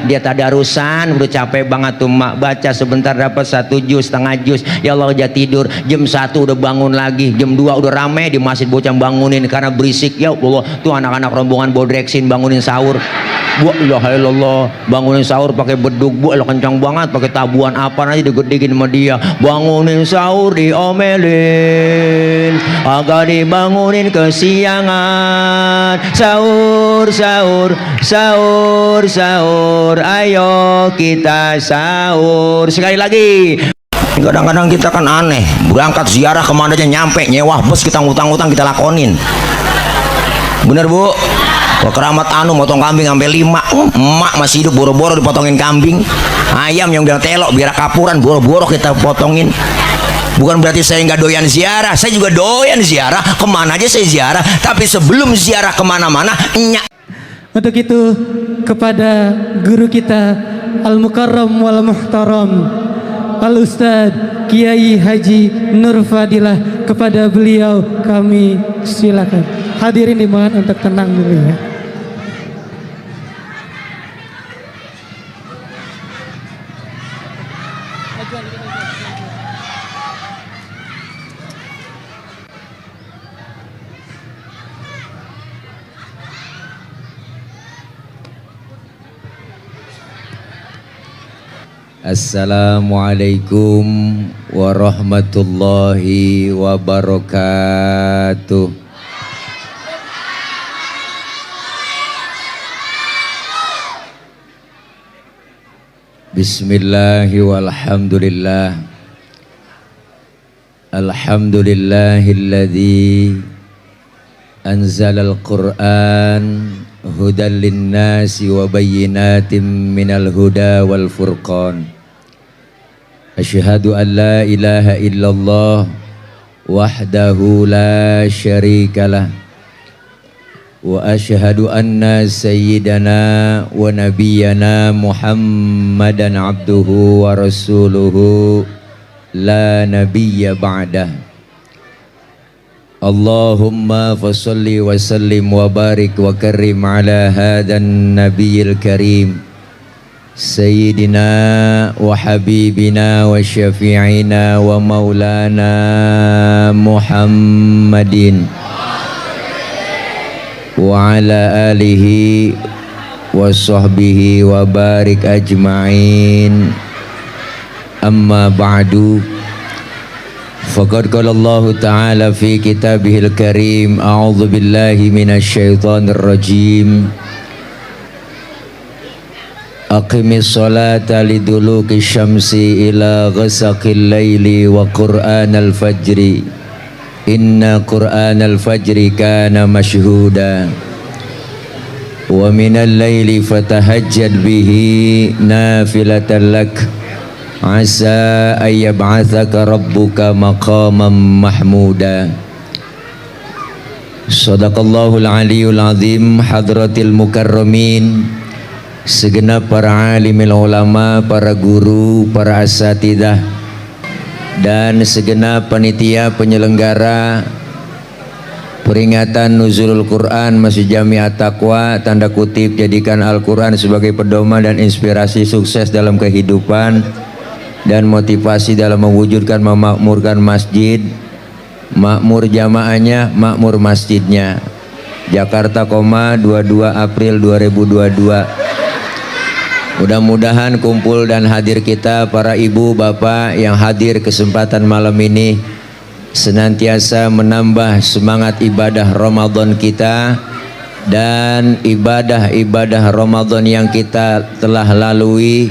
dia tadarusan udah capek banget tuh mak, baca sebentar dapat 1 juz, setengah juz, ya Allah aja tidur. Jam 1 udah bangun lagi, jam 2 udah rame di masjid, bocah bangunin karena berisik. Ya Allah, tuh anak-anak rombongan bodreksin bangunin sahur. Bu, ilaha illallah, bangunin sahur pakai beduk, bu, kencang banget pakai tabuan apa aja digede-gedein sama dia. Bangunin sahur diomelin, agak dibangunin kesiangan. Sahur, sahur, sahur, sahur, ayo kita sahur. Sekali lagi. Kadang-kadang kita kan aneh, berangkat ziarah kemana aja nyampe, nyewa bus kita ngutang-ngutang kita lakonin. Bener bu? Kalau keramat anu motong kambing sampai 5, emak masih hidup boro-boro dipotongin kambing. Ayam yang udah telok biar kapuran boro-boro kita potongin. Bukan berarti saya nggak doyan ziarah, saya juga doyan ziarah, kemana aja saya ziarah. Tapi sebelum ziarah kemana-mana, untuk itu kepada guru kita Al-Mukarram wal Muhtaram Al-Ustadz Kiai Haji Nur Fadilah, kepada beliau kami silakan. Hadirin dimohon untuk tenang dulu ya. Assalamualaikum warahmatullahi wabarakatuh. Bismillahi walhamdulillah. Alhamdulillahilladzi anzalal Qur'an hudan linnasi wa bayyinatin minal huda wal furqan. Asyhadu an la ilaha illallah wahdahu la syarikalah wa asyhadu anna sayyidana wa nabiyyana Muhammadan abduhu wa rasuluhu la nabiyya ba'dah. Allahumma fasalli wa sallim wa barik wa karim ala hadan nabiyil karim sayyidina wa habibina wa syafi'ina wa maulana Muhammadin wa ala alihi wa sahbihi wa barik ajma'in. Amma ba'du, faqad qala Allah ta'ala fi kitabihil karim, a'udzu billahi minasy syaithanir rajim. Aqimis salata liduluki syamsi ila ghasaqil laili wa qur'anal fajri inna qur'anal fajri kana mashhuda wa minal laili fatahajjad bihi nafilatan lak asa ayyab'atsaka rabbuka maqaman mahmuda. Sadaqallahul aliyul azim. Hadratil mukarramin, segenap para alimil ulama, para guru, para asatidah, dan segenap panitia penyelenggara peringatan Nuzulul Quran Masjid Jami At-Taqwa, tanda kutip jadikan Al-Quran sebagai pedoman dan inspirasi sukses dalam kehidupan dan motivasi dalam mewujudkan memakmurkan masjid, makmur jamaahnya, makmur masjidnya. Jakarta, 22 April 2022. Mudah-mudahan kumpul dan hadir kita, para ibu bapak yang hadir kesempatan malam ini, senantiasa menambah semangat ibadah Ramadan kita dan ibadah-ibadah Ramadan yang kita telah lalui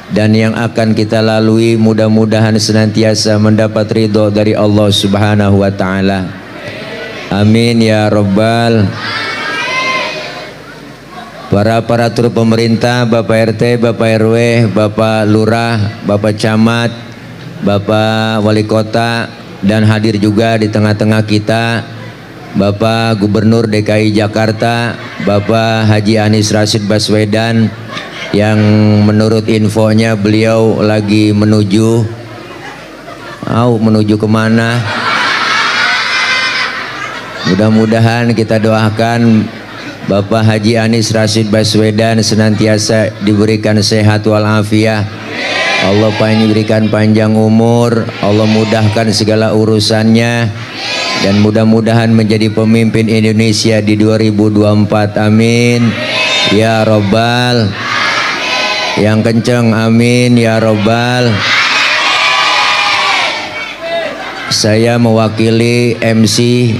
dan yang akan kita lalui, mudah-mudahan senantiasa mendapat ridho dari Allah Subhanahu wa ta'ala. Amin ya Rabbal. Para aparatur pemerintah, Bapak RT, Bapak RW, Bapak Lurah, Bapak Camat, Bapak Wali Kota, dan hadir juga di tengah-tengah kita Bapak Gubernur DKI Jakarta, Bapak Haji Anies Rashid Baswedan, yang menurut infonya beliau lagi menuju kemana? Mudah-mudahan kita doakan Bapak Haji Anies Rashid Baswedan senantiasa diberikan sehat walafiat. Allah berikan panjang umur, Allah mudahkan segala urusannya, dan mudah-mudahan menjadi pemimpin Indonesia di 2024. Amin ya robbal, yang kenceng amin ya robbal. Saya mewakili MC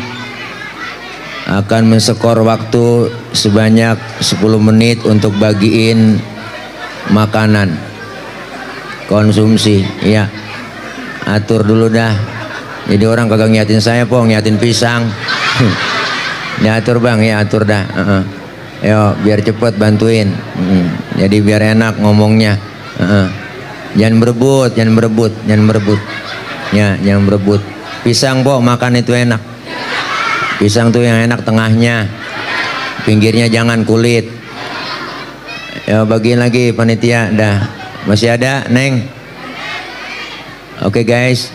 akan menskor waktu sebanyak 10 menit untuk bagiin makanan konsumsi. Ya, atur dulu dah, jadi orang kagak ngiatin saya po, ngiatin pisang. Diatur bang, ya atur dah. Yo, biar cepet bantuin. Jadi biar enak ngomongnya. Jangan berebut, jangan berebut, jangan berebut. Ya, jangan berebut. Pisang po, makan itu enak. Pisang tuh yang enak tengahnya, pinggirnya jangan kulit. Ya, bagiin lagi panitia dah. Masih ada, Neng? Oke guys.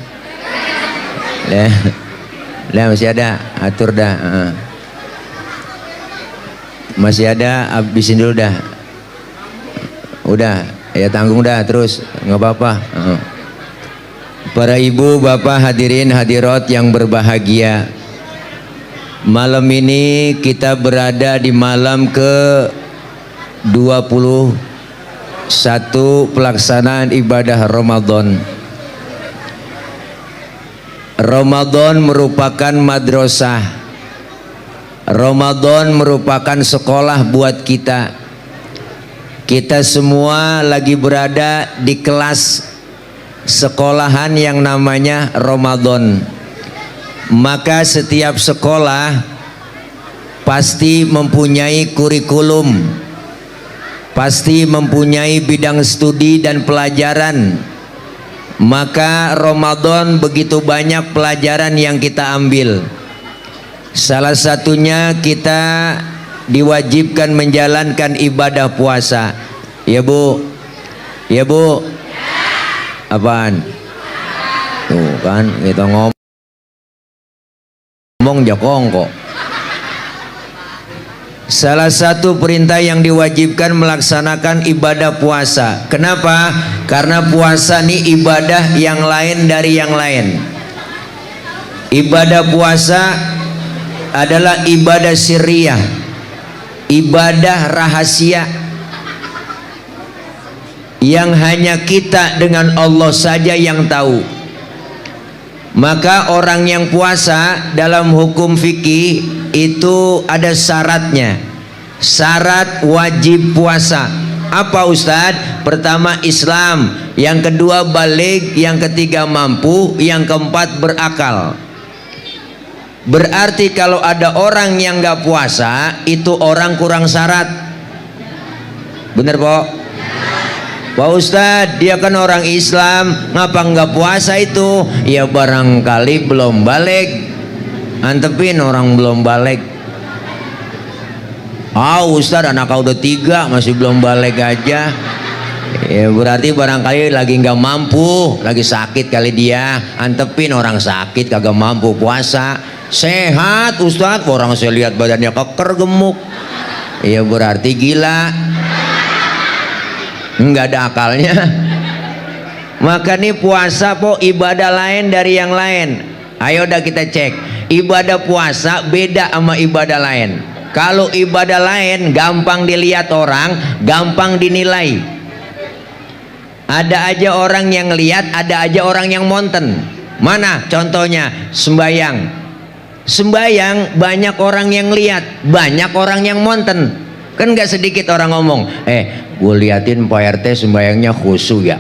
Dah masih ada, atur dah. Masih ada, habisin dulu dah. Udah, ya tanggung dah terus, nggak apa-apa. Para ibu, bapak, hadirin hadirat yang berbahagia, malam ini kita berada di malam ke 21 pelaksanaan ibadah Ramadan. Ramadan merupakan madrasah. Ramadan merupakan sekolah buat kita. Kita semua lagi berada di kelas sekolahan yang namanya Ramadan. Maka setiap sekolah pasti mempunyai kurikulum, pasti mempunyai bidang studi dan pelajaran. Maka Ramadan begitu banyak pelajaran yang kita ambil. Salah satunya kita diwajibkan menjalankan ibadah puasa. Ya Bu? Ya Bu? Apaan? Tuh kan kita ngomong jokong kok. Salah satu perintah yang diwajibkan melaksanakan ibadah puasa. Kenapa? Karena puasa ini ibadah yang lain dari yang lain. Ibadah puasa adalah ibadah sirriyah, ibadah rahasia yang hanya kita dengan Allah saja yang tahu. Maka orang yang puasa dalam hukum fikih itu ada syaratnya. Syarat wajib puasa. Apa Ustadz? Pertama Islam, yang kedua baligh, yang ketiga mampu, yang keempat berakal. Berarti kalau ada orang yang nggak puasa, itu orang kurang syarat. Bener Pak? Pak Ustadz, dia kan orang Islam, ngapa nggak puasa itu? Ya barangkali belum balik. Antepin orang belum balik. Ustadz anak kau udah 3 masih belum balik aja. Ya berarti barangkali lagi nggak mampu, lagi sakit kali dia. Antepin orang sakit kagak mampu puasa. Sehat Ustadz, orang saya lihat badannya keker gemuk. Ya berarti gila, nggak ada akalnya. Maka nih puasa po ibadah lain dari yang lain. Ayo dah kita cek, ibadah puasa beda sama ibadah lain. Kalau ibadah lain gampang dilihat orang, gampang dinilai. Ada aja orang yang lihat, ada aja orang yang monten. Mana contohnya? Sembayang. Sembayang banyak orang yang lihat, banyak orang yang monten. Kan gak sedikit orang ngomong, gue liatin Pak RT sembayangnya khusyuk ya.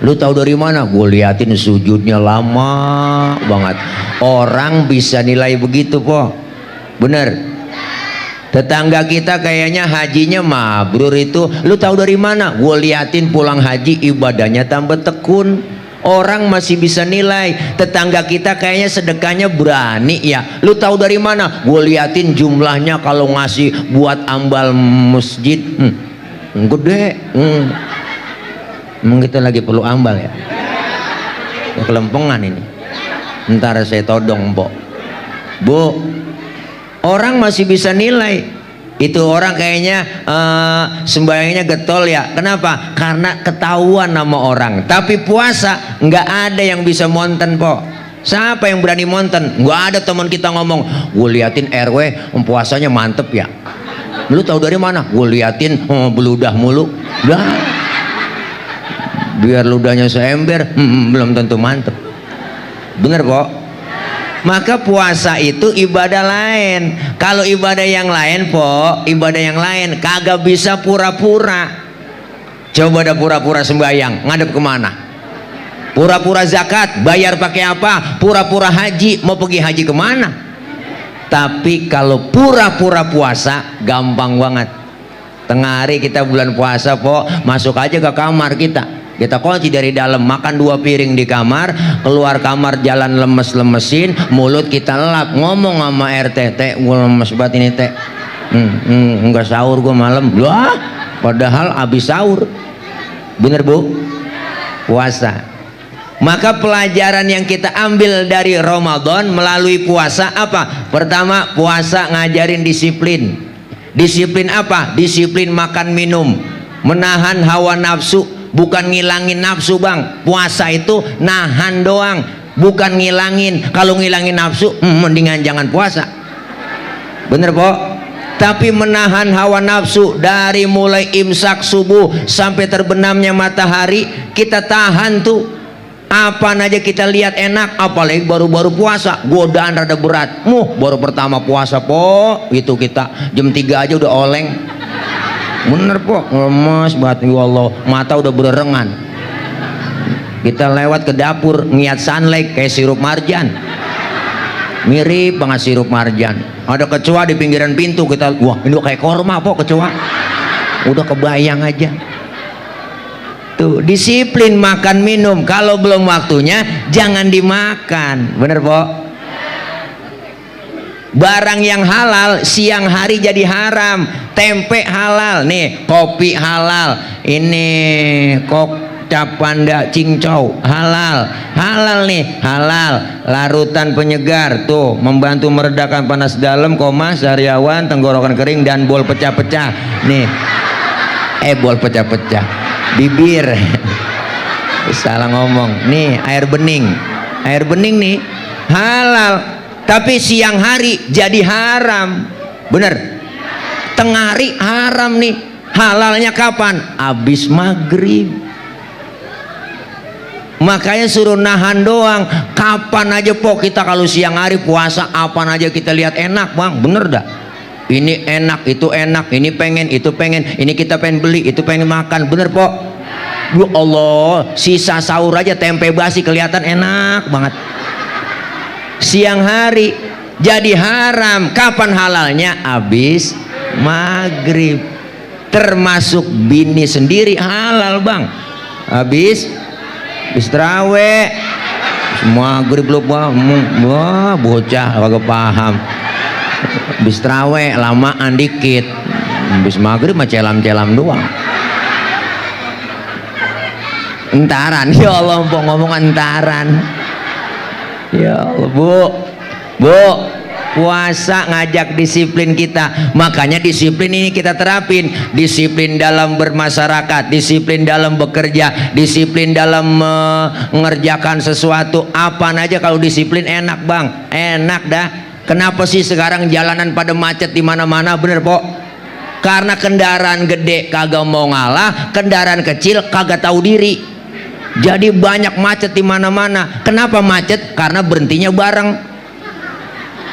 Lu tahu dari mana? Gue liatin sujudnya lama banget. Orang bisa nilai begitu po. Bener. Tetangga kita kayaknya hajinya mabrur itu. Lu tahu dari mana? Gue liatin pulang haji ibadahnya tambah tekun. Orang masih bisa nilai. Tetangga kita kayaknya sedekahnya berani ya. Lu tahu dari mana? Gue liatin jumlahnya kalau ngasih buat ambal masjid gede. Emang kita lagi perlu ambal ya? Kelempengan ini. Ntar saya todong Mbok. Bu, orang masih bisa nilai. Itu orang kayaknya sembahyangnya getol ya. Kenapa? Karena ketahuan nama orang. Tapi puasa nggak ada yang bisa monten po. Siapa yang berani monten? Nggak ada teman kita ngomong, gue liatin RW puasanya mantep ya. Lu tahu dari mana? Gue liatin beludah mulu. Dah. Biar ludahnya seember, belum tentu mantep. Bener po? Maka puasa itu ibadah lain. Kalau ibadah yang lain po, ibadah yang lain kagak bisa pura-pura. Coba ada pura-pura sembahyang, ngadep kemana? Pura-pura zakat, bayar pakai apa? Pura-pura haji, mau pergi haji kemana? Tapi kalau pura-pura puasa, gampang banget. Tengah hari kita bulan puasa po, masuk aja ke kamar kita. Kita kunci dari dalam, makan 2 piring di kamar, keluar kamar jalan lemes-lemesin, mulut kita lap, ngomong sama RT, teh gue lemes banget ini teh, enggak sahur gue malam, wah, padahal habis sahur, bener bu, puasa. Maka pelajaran yang kita ambil dari Ramadan melalui puasa apa? Pertama, puasa ngajarin disiplin. Disiplin apa? Disiplin makan minum, menahan hawa nafsu. Bukan ngilangin nafsu bang. Puasa itu nahan doang, bukan ngilangin. Kalau ngilangin nafsu mendingan jangan puasa. Bener po? Tapi menahan hawa nafsu dari mulai imsak subuh sampai terbenamnya matahari, kita tahan tuh. Apa aja kita lihat enak, apalagi baru-baru puasa, godaan rada berat. Baru pertama puasa po, itu kita jam 3 aja udah oleng. Bener po, lemes banget ya Allah, mata udah bererengan. Kita lewat ke dapur niat sunlight kayak sirup marjan, mirip banget sirup marjan. Ada kecoa di pinggiran pintu, kita wah ini kayak korma po kecoa, udah kebayang aja. Tuh disiplin makan minum, kalau belum waktunya jangan dimakan. Bener po? Barang yang halal siang hari jadi haram. Tempe halal nih, kopi halal, ini kok capanda cincau halal, halal nih, halal. Larutan penyegar tuh membantu meredakan panas dalam, sariawan, tenggorokan kering dan bol pecah-pecah nih. Bol pecah-pecah bibir salah ngomong nih. Air bening nih halal, tapi siang hari jadi haram. Bener? Tengah hari haram nih. Halalnya kapan? Abis maghrib. Makanya suruh nahan doang. Kapan aja po kita kalau siang hari puasa, apa aja kita lihat enak bang. Bener dah? Ini enak, itu enak, ini pengen, itu pengen, ini kita pengen beli, itu pengen makan. Bener po? Ya Allah, sisa sahur aja tempe basi kelihatan enak banget. Siang hari jadi haram. Kapan halalnya? Abis maghrib. Termasuk bini sendiri halal bang. Habis terawih maghrib lu bang. Wah bocah kagak paham. Habis terawih lamaan dikit. Habis maghrib mah celam-celam doang. Entaran. Ya Allah ngomong entaran. Ya Allah bu, puasa ngajak disiplin kita. Makanya disiplin ini kita terapin. Disiplin dalam bermasyarakat, disiplin dalam bekerja, disiplin dalam mengerjakan sesuatu. Apa aja kalau disiplin enak bang, enak dah. Kenapa sih sekarang jalanan pada macet di mana-mana? Bener po? Karena kendaraan gede kagak mau ngalah, kendaraan kecil kagak tahu diri. Jadi banyak macet di mana-mana. Kenapa macet? Karena berhentinya bareng.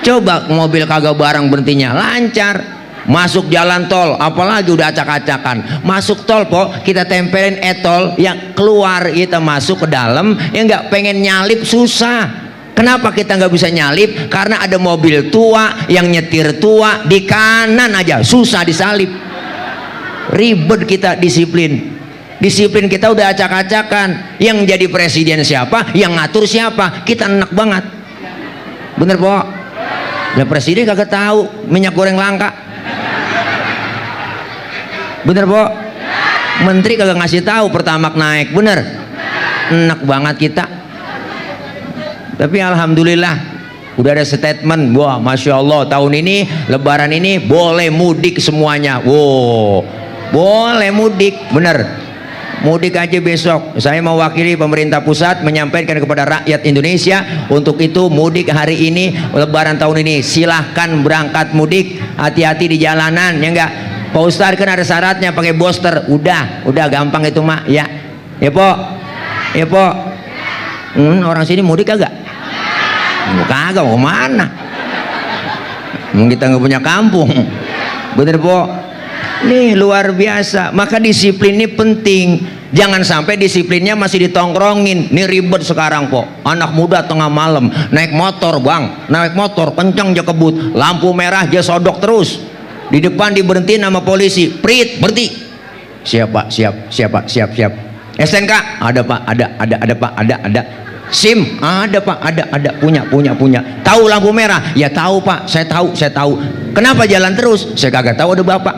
Coba mobil kagak bareng berhentinya lancar. Masuk jalan tol apalagi udah acak-acakan. Masuk tol po kita tempelin etol, yang keluar kita masuk ke dalam yang nggak pengen nyalip susah. Kenapa kita nggak bisa nyalip? Karena ada mobil tua yang nyetir tua, di kanan aja susah disalip. Ribet kita disiplin. Disiplin kita udah acak-acakan. Yang jadi presiden siapa? Yang ngatur siapa? Kita enak banget. Bener po? Ya presiden kagak tahu minyak goreng langka. Bener po? Menteri kagak ngasih tahu pertamak naik. Bener? Enak banget kita. Tapi alhamdulillah Udah ada statement, wah Masya Allah tahun ini lebaran ini boleh mudik semuanya. Wow, boleh mudik, bener. Mudik aja besok. Saya mewakili pemerintah pusat menyampaikan kepada rakyat Indonesia, untuk itu mudik hari ini, lebaran tahun ini silahkan berangkat mudik, hati-hati di jalanan, ya enggak. Pak Ustadz kan ada syaratnya pakai booster. Udah gampang itu mak, ya po, ya po. Orang sini mudik kagak? Kagak, mau kemana? Kita nggak punya kampung, bener po. Nih luar biasa. Maka disiplin ini penting. Jangan sampai disiplinnya masih ditongkrongin. Nih ribet sekarang po. Anak muda tengah malam naik motor bang, naik motor kencang aja kebut, lampu merah aja sodok terus. Di depan diberhentiin sama polisi, prit berhenti. Siap STNK ada pak, ada pak, ada. SIM ada pak, ada, punya. Tahu lampu merah? Ya tahu pak, saya tahu. Kenapa jalan terus? Saya kagak tahu, ada bapak.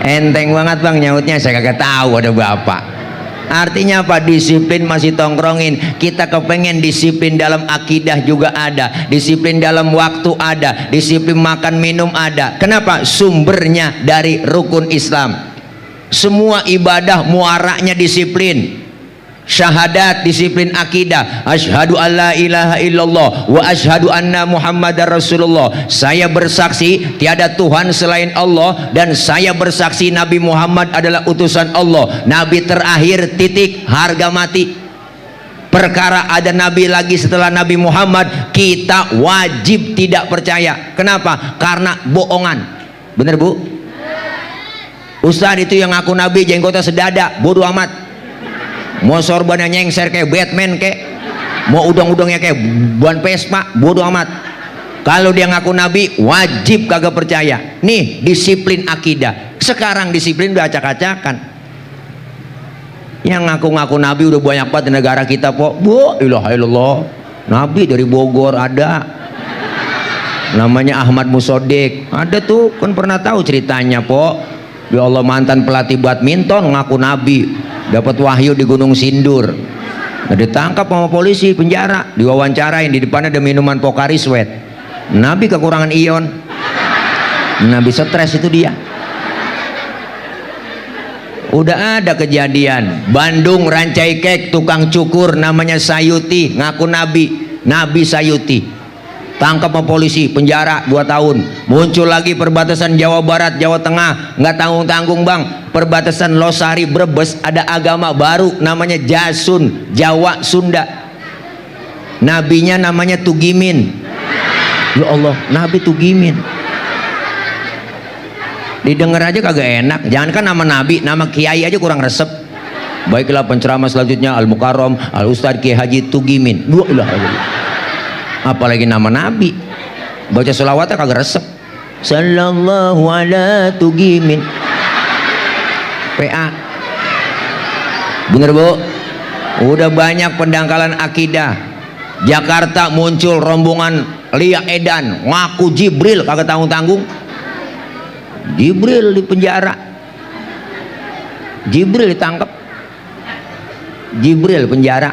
Enteng banget bang nyautnya, saya kagak tahu, ada bapak. Artinya apa? Disiplin masih tongkrongin. Kita kepengen disiplin dalam akidah juga ada, disiplin dalam waktu ada, disiplin makan minum ada. Kenapa? Sumbernya dari rukun Islam. Semua ibadah muaranya disiplin. Syahadat disiplin akidah, asyhadu alla ilaha illallah wa asyhadu anna muhammadar rasulullah. Saya bersaksi tiada Tuhan selain Allah, dan saya bersaksi Nabi Muhammad adalah utusan Allah, nabi terakhir, titik, harga mati. Perkara ada nabi lagi setelah Nabi Muhammad, kita wajib tidak percaya. Kenapa? Karena bohongan. Bener bu? Ustadz itu yang ngaku nabi jenggotnya sedada, bodoh amat. Mau sorbannya nyengser kayak Batman kayak, mau udang-udangnya kayak Buan Vespa, bodoh amat. Kalau dia ngaku nabi, wajib kagak percaya. Nih disiplin akidah. Sekarang disiplin udah acak-acakan. Yang ngaku-ngaku nabi udah banyak banget di negara kita po. Bu ilaha illallah, nabi dari Bogor ada, namanya Ahmad Musodik, ada tuh, kan pernah tahu ceritanya po. Ya Allah, mantan pelatih badminton ngaku nabi, dapat wahyu di Gunung Sindur. Nah, ditangkap sama polisi, penjara, diwawancarain, di depannya ada minuman Pocari Sweat. Nabi kekurangan ion, nabi stres itu dia. Udah ada kejadian Bandung, Rancai Kek, tukang cukur namanya Sayuti ngaku nabi Sayuti, tangkap sama polisi, penjara 2 tahun. Muncul lagi perbatasan Jawa Barat Jawa Tengah, nggak tanggung-tanggung bang. Perbatasan Losari Brebes ada agama baru namanya Jasun, Jawa Sunda. Nabinya namanya Tugimin. Ya Allah, nabi Tugimin. Didengar aja kagak enak. Jangankan nama nabi, nama kiai aja kurang resep. Baiklah penceramah selanjutnya Al Mukarram Al Ustadz Kiai Haji Tugimin. Apalagi nama nabi, baca sholawatnya kagak resep. Sallallahu ala Tugimin. PA. Bener bu? Udah banyak pendangkalan akidah. Jakarta muncul rombongan Lia Edan ngaku Jibril, kagak tanggung-tanggung. Jibril di penjara, Jibril ditangkap, Jibril penjara.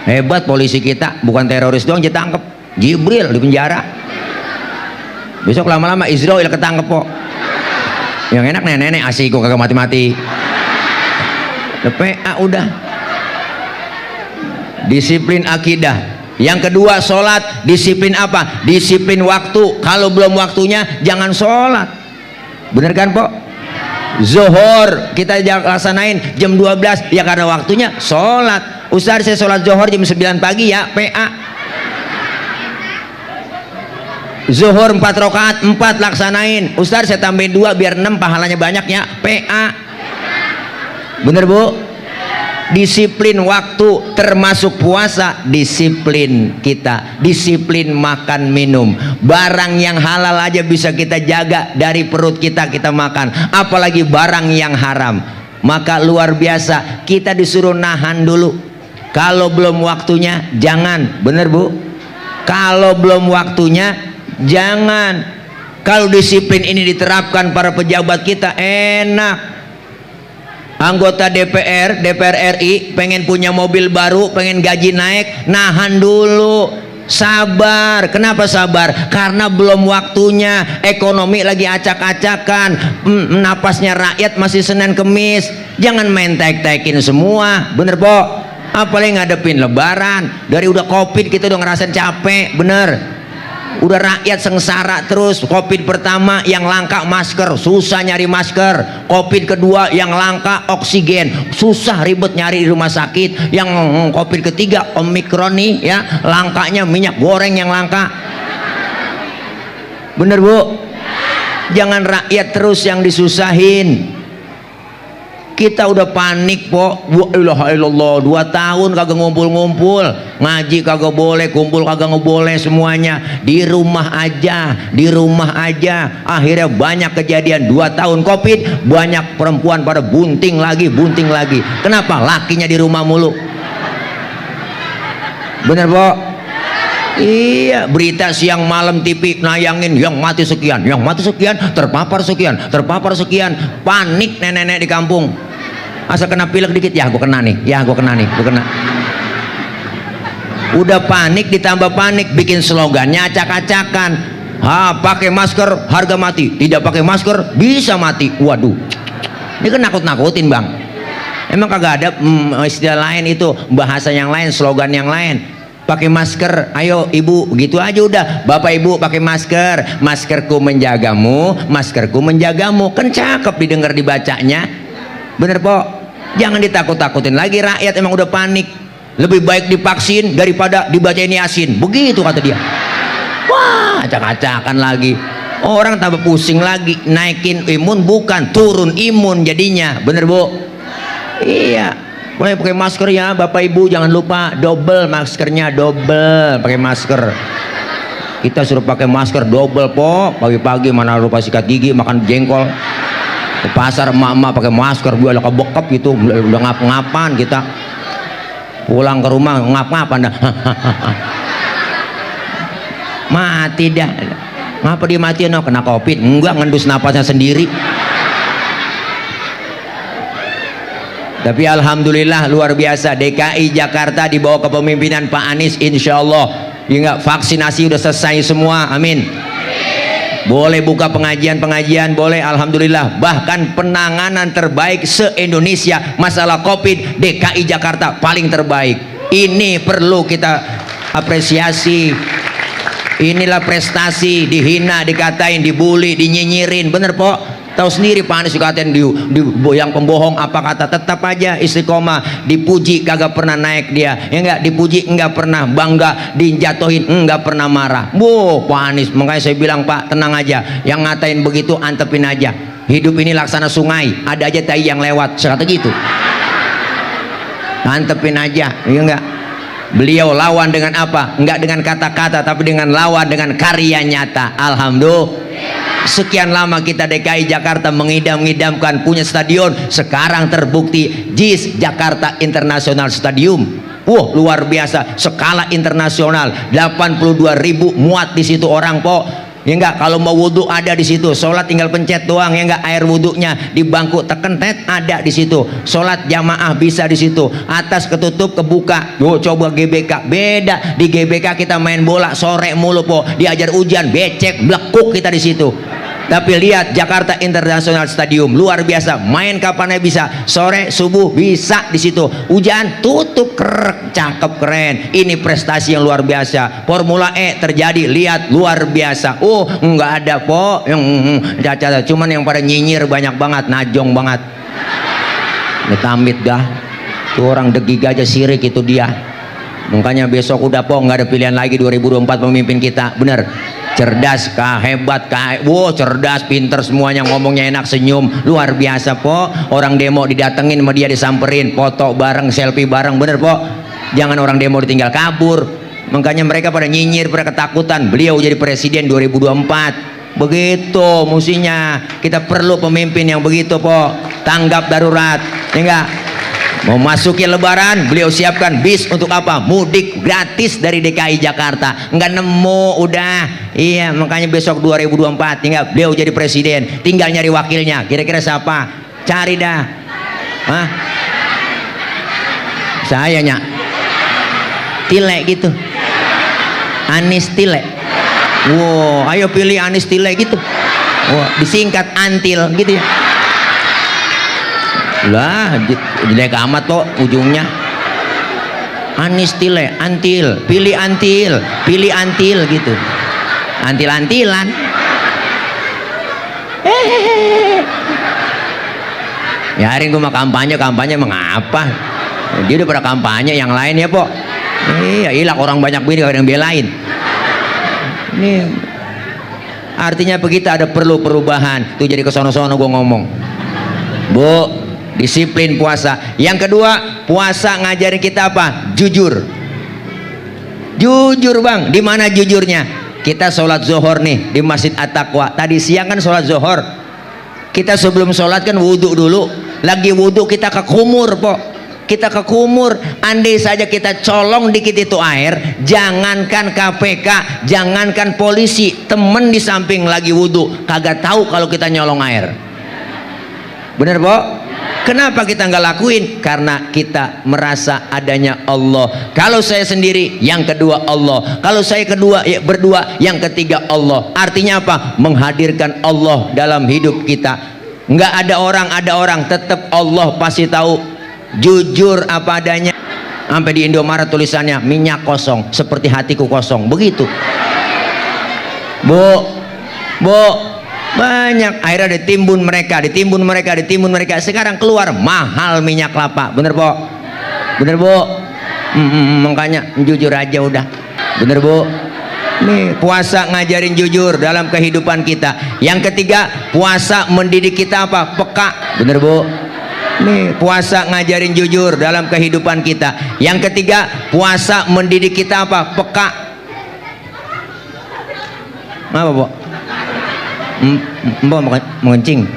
Hebat polisi kita, bukan teroris doang ditangkap, Jibril di penjara. Besok lama-lama Israel ketangkep kok. Yang enak nenek-nenek asik kok kagak mati-mati. PA udah. Disiplin akidah. Yang kedua sholat, disiplin apa? Disiplin waktu. Kalau belum waktunya jangan sholat. Bener kan Pok? Zuhur kita laksanain jam 12, ya karena waktunya sholat. Ustaz saya sholat zuhur jam 9 pagi ya, PA. Zuhur 4 rakaat 4 laksanain. Ustaz saya tambahin 2 biar 6 pahalanya banyak ya, PA. Bener bu? Disiplin waktu termasuk puasa, disiplin kita, disiplin makan minum. Barang yang halal aja bisa kita jaga dari perut kita, kita makan, apalagi barang yang haram. Maka luar biasa, kita disuruh nahan dulu. Kalau belum waktunya jangan, bener bu? Kalau belum waktunya jangan. Kalau disiplin ini diterapkan para pejabat kita enak. Anggota DPR RI pengen punya mobil baru, pengen gaji naik, nahan dulu, sabar. Kenapa sabar? Karena belum waktunya, ekonomi lagi acak-acakan, napasnya rakyat masih Senin Kemis. Jangan main tek-tekin semua, bener po? Apalagi ngadepin lebaran, dari udah covid kita udah ngerasain capek, bener. Udah rakyat sengsara terus. Covid pertama yang langka masker, susah nyari masker. Covid kedua yang langka oksigen, susah ribet nyari di rumah sakit. Yang covid ketiga Omikron nih ya, langkanya minyak goreng yang langka. Bener bu? Jangan rakyat terus yang disusahin. Kita udah panik po, wa ilaha illallah, 2 tahun kagak ngumpul-ngumpul, ngaji kagak boleh, kumpul kagak boleh, semuanya di rumah aja, di rumah aja. Akhirnya banyak kejadian, 2 tahun covid, banyak perempuan pada bunting lagi. Kenapa? Lakinya di rumah mulu. Bener po? Iya, berita siang malam TV nayangin yang mati sekian, terpapar sekian, panik nenek-nenek di kampung. Asal kena pilek dikit, ya gue kena nih. Udah panik ditambah panik, bikin slogannya acak-acakan. Pakai masker harga mati, tidak pakai masker bisa mati. Waduh, ini kan nakut-nakutin bang. Emang kagak ada istilah lain itu, bahasa yang lain, slogan yang lain. Pakai masker, ayo ibu, gitu aja udah. Bapak ibu pakai masker, maskerku menjagamu, kan cakep didengar dibacanya. Bener po? Jangan ditakut-takutin lagi rakyat, emang udah panik. Lebih baik divaksin daripada dibacain Yasin, begitu kata dia. Wah, acak-acakan lagi. Orang tambah pusing lagi, naikin imun bukan turun imun jadinya. Bener bu? Iya. Boleh pakai masker ya bapak ibu, jangan lupa double maskernya, double pakai masker. Kita suruh pakai masker double po, pagi-pagi mana lupa sikat gigi, makan jengkol. Ke pasar emak-emak pakai masker, gue ada kebekep gitu, udah ngap-ngapan kita. Pulang ke rumah ngap-ngapan dah. Mati dah. Ngapa dia mati? No, kena covid? Enggak, ngendus napasnya sendiri. Tapi alhamdulillah luar biasa, DKI Jakarta di bawah kepemimpinan Pak Anies, insya Allah ya, vaksinasi udah selesai semua, amin. Boleh buka pengajian boleh, alhamdulillah. Bahkan penanganan terbaik se-Indonesia masalah COVID, DKI Jakarta paling terbaik. Ini perlu kita apresiasi. Inilah prestasi, dihina, dikatain, dibully, dinyinyirin, bener po? Tahu sendiri Pak Anies dikatain yang pembohong apa kata, tetap aja istiqomah. Dipuji kagak pernah naik dia, ya enggak, dipuji enggak pernah bangga, dijatuhin enggak pernah marah. Pak Anies, makanya saya bilang Pak tenang aja, yang ngatain begitu antepin aja. Hidup ini laksana sungai, ada aja tai yang lewat, sekata gitu. Antepin aja, ya enggak. Beliau lawan dengan apa? Enggak dengan kata-kata, tapi dengan lawan dengan karya nyata. Alhamdulillah. Sekian lama kita DKI Jakarta mengidam-idamkan punya stadion, sekarang terbukti JIS Jakarta International Stadium. Wah, luar biasa, skala internasional. 82.000 muat di situ orang po. Ya enggak, kalau mau wudhu ada di situ, sholat tinggal pencet doang, ya enggak, air wudhunya di bangku teken tet ada di situ, sholat jamaah bisa di situ, atas ketutup kebuka. Coba GBK beda, di GBK kita main bola sore mulu po, diajar hujan becek blekuk kita di situ. Tapi lihat Jakarta International Stadium, luar biasa, main kapan aja bisa, sore subuh bisa di situ, hujan tutup krek, cakep keren. Ini prestasi yang luar biasa. Formula E terjadi, lihat luar biasa. Enggak ada po yang cacat, cuman yang pada nyinyir banyak banget, najong banget. Amit dah, tuh orang degig aja sirik itu dia. Makanya besok udah po, nggak ada pilihan lagi 2024 pemimpin kita, bener. Cerdas, hebat, cerdas, pinter semuanya, ngomongnya enak, senyum, luar biasa po. Orang demo didatengin sama dia, disamperin, foto bareng, selfie bareng, bener po. Jangan orang demo ditinggal kabur. Makanya mereka pada nyinyir, pada ketakutan. Beliau jadi presiden 2024. Begitu musinya. Kita perlu pemimpin yang begitu po. Tanggap darurat, ya enggak? Mau masuki lebaran, beliau siapkan bis untuk apa? Mudik gratis dari DKI Jakarta. Enggak nemu udah. Iya, makanya besok 2024 tinggal beliau jadi presiden, tinggal nyari wakilnya. Kira-kira siapa? Cari dah. Hah? Saya nyak Tile gitu. Anis Tile. Wow, ayo pilih Anis Tile gitu. Wah, disingkat Antil gitu ya. Lah, jelek amat kok ujungnya. Anis Tile, Antil, pilih Antil, pilih Antil gitu. Antil-antilan. Ya hari gue mah kampanye mengapa? Dia udah pada kampanye yang lain ya, Pok. Iya, hilak orang banyak begini gak ada yang belain. Ini artinya begitu, ada perlu perubahan. Tuh jadi kesono-sono gue ngomong. Bu, disiplin puasa. Yang kedua, puasa ngajarin kita apa? Jujur. Jujur bang, di mana jujurnya? Kita sholat zuhur nih di Masjid At-Taqwa. Tadi siang kan sholat zuhur. Kita sebelum sholat kan wudhu dulu. Lagi wudhu kita ke kumur, Pok. Kita ke kumur, andai saja kita colong dikit itu air, jangankan KPK, jangankan polisi, temen di samping lagi wudhu kagak tahu kalau kita nyolong air. Bener, Pok? Kenapa kita nggak lakuin? Karena kita merasa adanya Allah. Kalau saya sendiri, yang kedua Allah. Kalau saya kedua, ya berdua, yang ketiga Allah. Artinya apa? Menghadirkan Allah dalam hidup kita. Nggak ada orang, tetap Allah pasti tahu. Jujur apa adanya. Sampai di Indomaret tulisannya minyak kosong seperti hatiku kosong, begitu. Bu, banyak akhirnya ditimbun mereka. Sekarang keluar mahal minyak kelapa. Bener, Pok? Bener, Bu? Makanya jujur aja udah. Bener, Bu? Nih, puasa ngajarin jujur dalam kehidupan kita. Yang ketiga, puasa mendidik kita apa? Peka. Bener, Bu? Nih, puasa ngajarin jujur dalam kehidupan kita. Yang ketiga, puasa mendidik kita apa? Peka. Apa, Bu? Mbak mau kencing.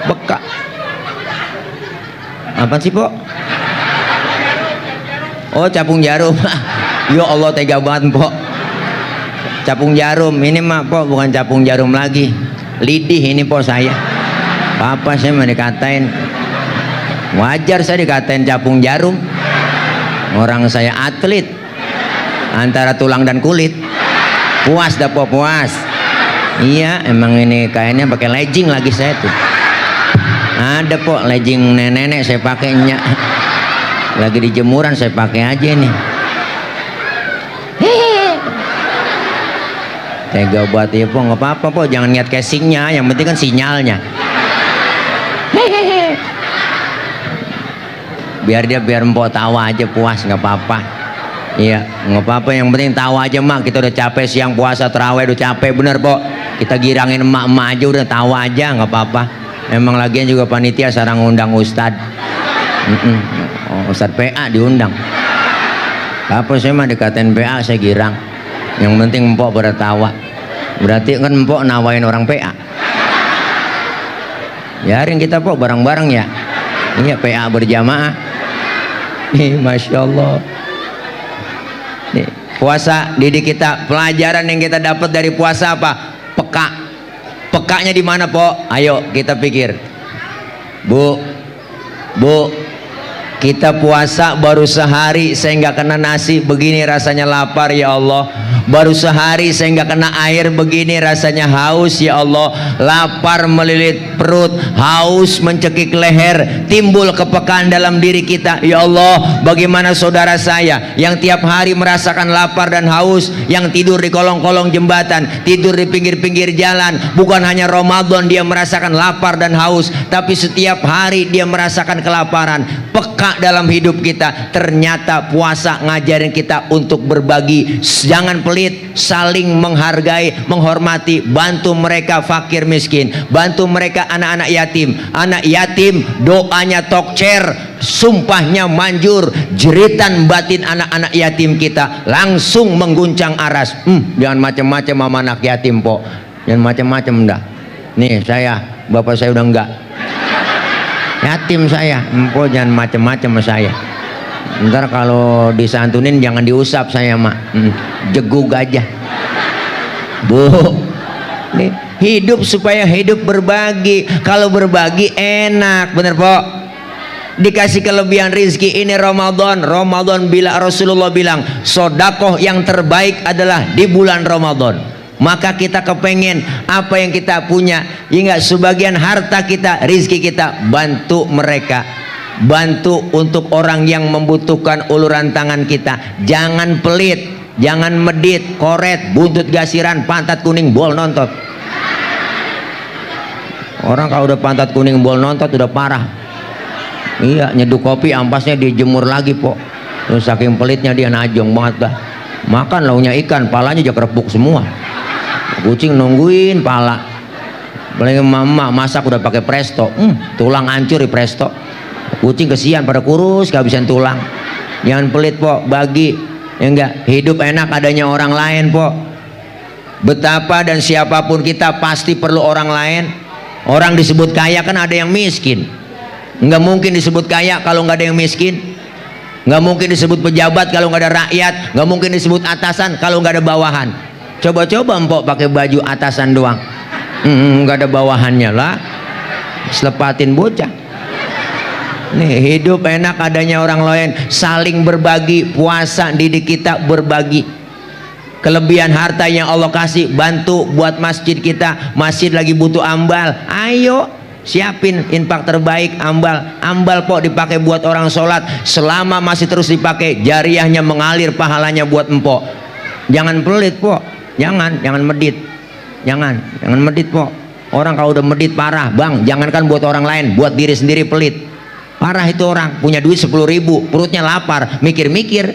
Peka. Apaan sih, Pok? Oh, capung jarum. Ya Allah, tega banget, Pok. Capung jarum ini mah, Pok, bukan capung jarum lagi. Lidih ini, Pok, saya. Apa saya mau dikatain? Wajar saya dikatain capung jarum. Orang saya atlet antara tulang dan kulit. Puas dah, Pok, puas. Iya, emang ini kayaknya pakai legging lagi saya tuh. Ada, Pok, legging nenek-nenek saya pakainya. Lagi di jemuran saya pakai aja nih. Tega buat ya, Pok, nggak apa-apa, Pok, jangan lihat casingnya, yang penting kan sinyalnya. Biar Mpok tawa aja, puas, nggak apa-apa. Iya, nggak apa-apa, yang penting tawa aja, Mak. Kita udah capek siang puasa terawih, udah capek bener, Pok. Kita girangin emak-emak aja, udah tawa aja, nggak apa-apa. Emang lagian juga panitia sarang undang Ustad. Ustad PA diundang. Apa saya mah dikatain PA saya girang. Yang penting Mpok bertawa. Berarti kan Mpok nawain orang PA. Biarin kita, Pok, bareng-bareng ya. Iya, PA berjamaah. Nih, Masya Allah. Nih, puasa didik kita. Pelajaran yang kita dapat dari puasa apa? Peka. Pekanya di mana, Pok? Ayo kita pikir. Bu, kita puasa baru sehari saya nggak kena nasi, begini rasanya lapar ya Allah. Baru sehari saya nggak kena air, begini rasanya haus ya Allah. Lapar melilit perut, haus mencekik leher, timbul kepekaan dalam diri kita. Ya Allah, bagaimana saudara saya yang tiap hari merasakan lapar dan haus, yang tidur di kolong-kolong jembatan, tidur di pinggir-pinggir jalan. Bukan hanya Ramadan dia merasakan lapar dan haus, tapi setiap hari dia merasakan kelaparan. Peka dalam hidup kita. Ternyata puasa ngajarin kita untuk berbagi. Jangan pelit, saling menghargai, menghormati, bantu mereka fakir miskin, bantu mereka anak-anak yatim. Anak yatim doanya tokcer, sumpahnya manjur, jeritan batin anak-anak yatim kita langsung mengguncang aras. Jangan macam-macam sama anak yatim, Pok. Jangan macam-macam dah. Nih saya, bapak saya udah enggak. Yatim saya, Mpok jangan macem-macem sama saya. Ntar kalau disantunin jangan diusap saya, Mak. Jegug aja. Bu, nih Hidup supaya hidup berbagi. Kalau berbagi enak, bener po? Dikasih kelebihan rizki. Ini Ramadan. Ramadan bila Rasulullah bilang sodakoh yang terbaik adalah di bulan Ramadan. Maka kita kepengen apa yang kita punya, hingga sebagian harta kita, rizki kita, bantu mereka, bantu untuk orang yang membutuhkan uluran tangan kita. Jangan pelit, jangan medit, koret, buntut gasiran, pantat kuning, bol nontot. Orang kalau udah pantat kuning, bol nontot udah parah. Iya, nyeduh kopi ampasnya dijemur lagi po. Terus saking pelitnya dia, najong banget dah. Makan launya ikan, palanya aja kerepuk semua. Kucing nungguin pala. Paling mama masak udah pakai presto, tulang hancur di presto. Kucing kesian pada kurus kehabisan tulang. Jangan pelit po, bagi. Ya enggak, hidup enak adanya orang lain po. Betapa dan siapapun kita pasti perlu orang lain. Orang disebut kaya kan ada yang miskin. Enggak mungkin disebut kaya kalau nggak ada yang miskin. Nggak mungkin disebut pejabat kalau nggak ada rakyat. Nggak mungkin disebut atasan kalau nggak ada bawahan. Coba-coba empok pakai baju atasan doang, nggak ada bawahannya lah, selepatin bocah. Nih, hidup enak adanya orang lain, saling berbagi. Puasa didik kita berbagi. Kelebihan harta yang Allah kasih, bantu buat masjid kita. Masjid lagi butuh ambal, ayo siapin infak terbaik. Ambal pok dipakai buat orang sholat. Selama masih terus dipakai, jariahnya mengalir, pahalanya buat empok. Jangan pelit pok, jangan medit, jangan medit pok. Orang kalau udah medit parah bang. Jangankan buat orang lain, buat diri sendiri pelit. Parah itu orang punya duit 10.000, perutnya lapar, mikir-mikir,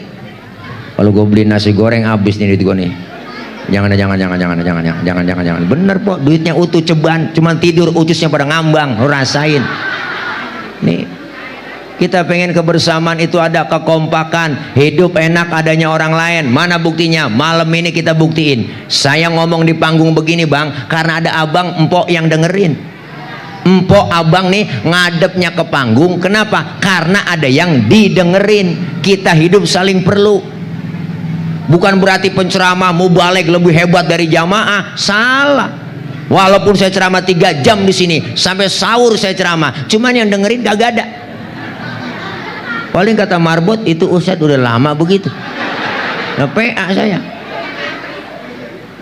kalau gue beli nasi goreng habis nih duit gue nih. Jangan. Bener po, duitnya utuh ceban, cuman tidur utusnya pada ngambang. Lo rasain. Nih, kita pengen kebersamaan itu ada, kekompakan. Hidup enak adanya orang lain. Mana buktinya? Malam ini kita buktiin. Saya ngomong di panggung begini bang, karena ada abang empok yang dengerin. Empok abang nih ngadepnya ke panggung. Kenapa? Karena ada yang didengerin. Kita hidup saling perlu. Bukan berarti penceramah mubaligh lebih hebat dari jamaah. Salah. Walaupun saya ceramah 3 jam di sini, sampai sahur saya ceramah, cuman yang dengerin kagak ada. Paling kata marbot, itu Ustadz udah lama begitu. Nah, PA saya.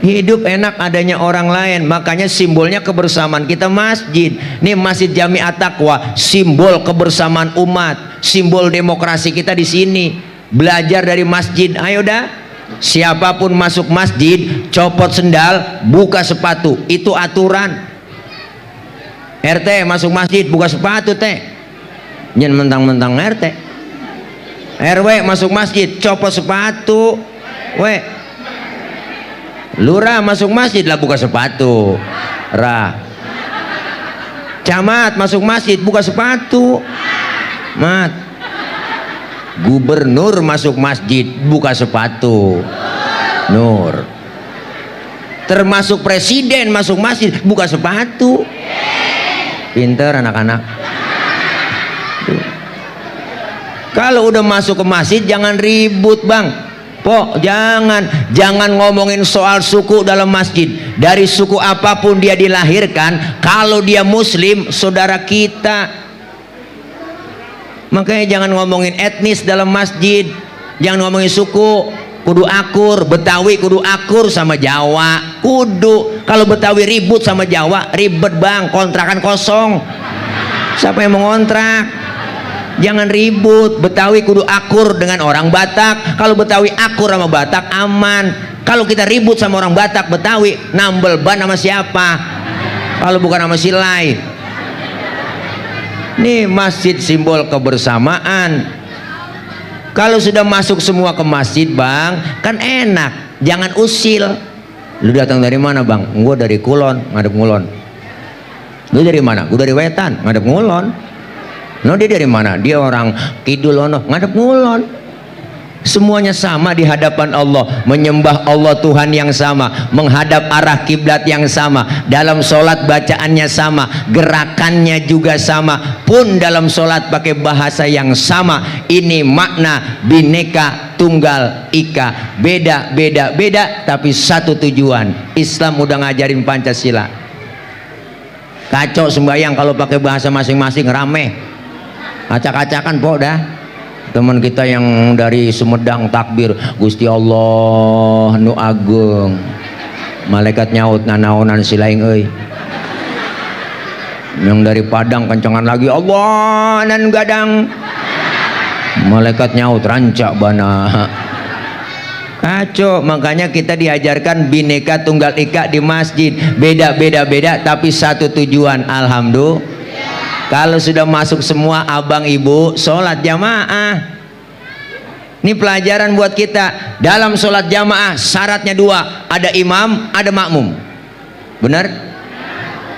Hidup enak adanya orang lain. Makanya simbolnya kebersamaan kita masjid. Nih Masjid Jami At-Taqwa, simbol kebersamaan umat, simbol demokrasi kita di sini. Belajar dari masjid. Ayo dah. Siapapun masuk masjid, copot sendal, buka sepatu. Itu aturan. RT masuk masjid, buka sepatu teh. Jangan mentang-mentang RT. RW masuk masjid, copot sepatu. Lurah masuk masjid lah buka sepatu. Camat masuk masjid buka sepatu. Mat. Gubernur masuk masjid buka sepatu. Nur. Termasuk presiden masuk masjid buka sepatu. Pinter anak-anak. Kalau udah masuk ke masjid jangan ribut bang. Pok, jangan ngomongin soal suku dalam masjid. Dari suku apapun dia dilahirkan, kalau dia muslim, saudara kita. Makanya jangan ngomongin etnis dalam masjid. Jangan ngomongin suku. Kudu akur, Betawi kudu akur sama Jawa. Kudu. Kalau Betawi ribut sama Jawa, ribet bang, kontrakan kosong. Siapa yang mau ngontrak? Jangan ribut. Betawi kudu akur dengan orang Batak. Kalau Betawi akur sama Batak aman. Kalau kita ribut sama orang Batak Betawi, nambel ban sama siapa? Kalau bukan sama Silai. Nih masjid simbol kebersamaan. Kalau sudah masuk semua ke masjid bang, kan enak. Jangan usil. Lu datang dari mana bang? Gua dari Kulon, ngadep Ngulon. Lu dari mana? Gua dari Wetan, ngadep Ngulon. No, dia dari mana? Dia orang Kidul ono, ngadep Ngulon. Semuanya sama di hadapan Allah, menyembah Allah Tuhan yang sama, menghadap arah kiblat yang sama, dalam sholat bacaannya sama, gerakannya juga sama, pun dalam sholat pakai bahasa yang sama. Ini makna Bhinneka Tunggal Ika, beda tapi satu tujuan. Islam udah ngajarin Pancasila. Kacau sembahyang kalau pakai bahasa masing-masing, rame. Acak-acakan po dah. Teman kita yang dari Sumedang takbir, Gusti Allah nu agung. Malaikat nyaut nanaonan silaing euy. Yang dari Padang kencangan lagi, Allah nan gadang. Malaikat nyaut rancak bana. Kacau. Makanya kita diajarkan bineka tunggal ika di masjid, beda tapi satu tujuan. Alhamdulillah. Kalau sudah masuk semua abang ibu sholat jamaah. Ini pelajaran buat kita. Dalam sholat jamaah syaratnya dua, ada imam, ada makmum. Benar?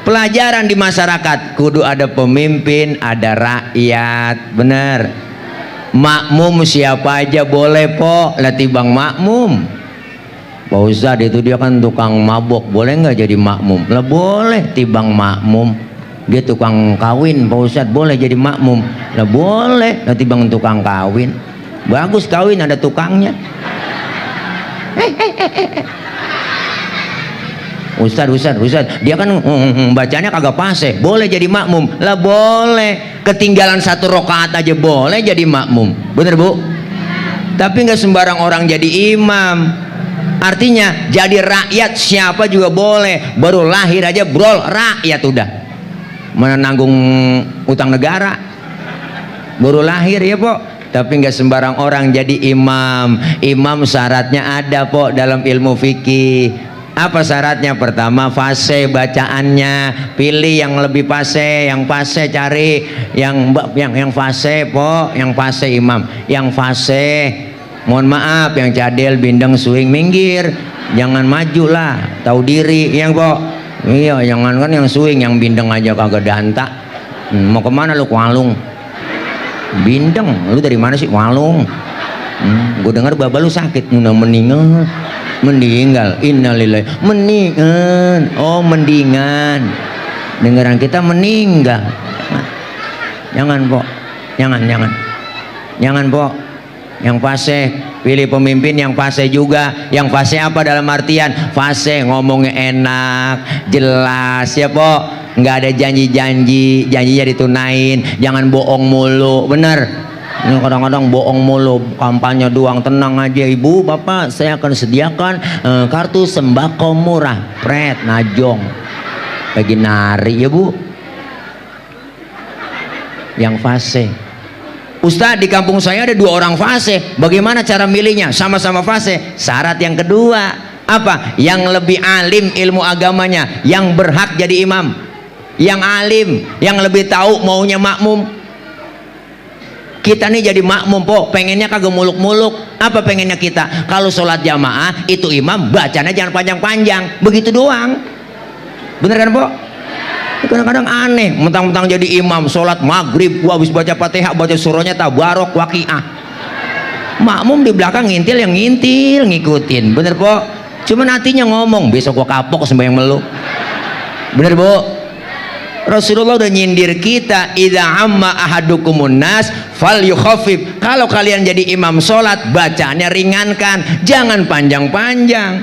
Pelajaran di masyarakat kudu ada pemimpin, ada rakyat. Benar? Makmum siapa aja boleh po, latibang makmum. Pak Ustadz itu dia kan tukang mabok, boleh nggak jadi makmum? Lah boleh, tibang makmum. Dia tukang kawin, Pak Ustadz boleh jadi makmum? Lah boleh, latibang tukang kawin. Bagus kawin ada tukangnya. Ustadz dia kan bacanya kagak fase, boleh jadi makmum? Lah boleh, ketinggalan satu rakaat aja boleh jadi makmum. Bener bu? Tapi nggak sembarang orang jadi imam. Artinya jadi rakyat siapa juga boleh. Baru lahir aja brol rakyat udah, mana nanggung utang negara. Baru lahir ya po. Tapi nggak sembarang orang jadi imam. Imam syaratnya ada po dalam ilmu fikih. Apa syaratnya? Pertama fase bacaannya, pilih yang lebih fase, yang fase cari yang fase po, yang fase imam, yang fase. Mohon maaf, yang cadel bindeng swing minggir, jangan maju lah, tahu diri, yang po. Iya, jangan kan yang swing, yang bindeng aja kagak danta. Mau kemana lu? Kualung. Bindeng, lu dari mana sih? Walung. Gue dengar baba lu sakit, udah meninggal, innalillahi, mendingan. Oh mendingan, dengeran kita meninggal. Jangan po, jangan po. Yang fase, pilih pemimpin yang fase juga. Yang fase apa dalam artian? Fase ngomongnya enak, jelas ya po. Nggak ada janjinya ditunain, jangan bohong mulu. Bener? Ini kadang-kadang bohong mulu, kampanye doang. Tenang aja ibu, bapak, saya akan sediakan kartu sembako murah. Pret, najong, lagi nari ya bu. Yang fase. Ustadz, di kampung saya ada 2 orang fase. Bagaimana cara milihnya? Sama-sama fase. Syarat yang kedua apa? Yang lebih alim ilmu agamanya, yang berhak jadi imam. Yang alim, yang lebih tahu maunya makmum. Kita nih jadi makmum po, pengennya kagak muluk-muluk. Apa pengennya kita? Kalau sholat jamaah itu imam bacanya jangan panjang-panjang, begitu doang. Bener kan po? Kadang-kadang aneh, mentang-mentang jadi imam sholat maghrib, gua habis baca fatihah, baca surahnya tabarok waqiah. Makmum di belakang ngintil, yang ngintil ngikutin. Bener po? Cuman hatinya ngomong, besok gua kapok sembahyang melu. Bener bu? Rasulullah udah nyindir kita, idza amma ahadukumun nas falyukhaffif. Kalau kalian jadi imam sholat, bacaannya ringankan, jangan panjang-panjang.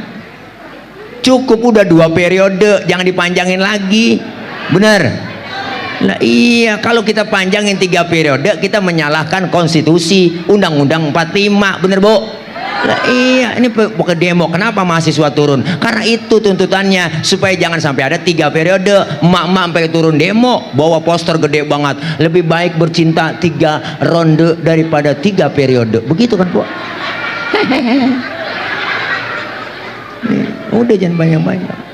Cukup udah 2 periode, jangan dipanjangin lagi. Bener? Lah iya, kalau kita panjangin 3 periode, kita menyalahkan konstitusi, undang-undang 45. Bener bu? Lah iya, ini pakai demo. Kenapa mahasiswa turun? Karena itu tuntutannya, supaya jangan sampai ada 3 periode. Emak-emak sampai turun demo, bawa poster gede banget. Lebih baik bercinta 3 ronde daripada 3 periode. Begitu kan bu? Udah jangan banyak-banyak.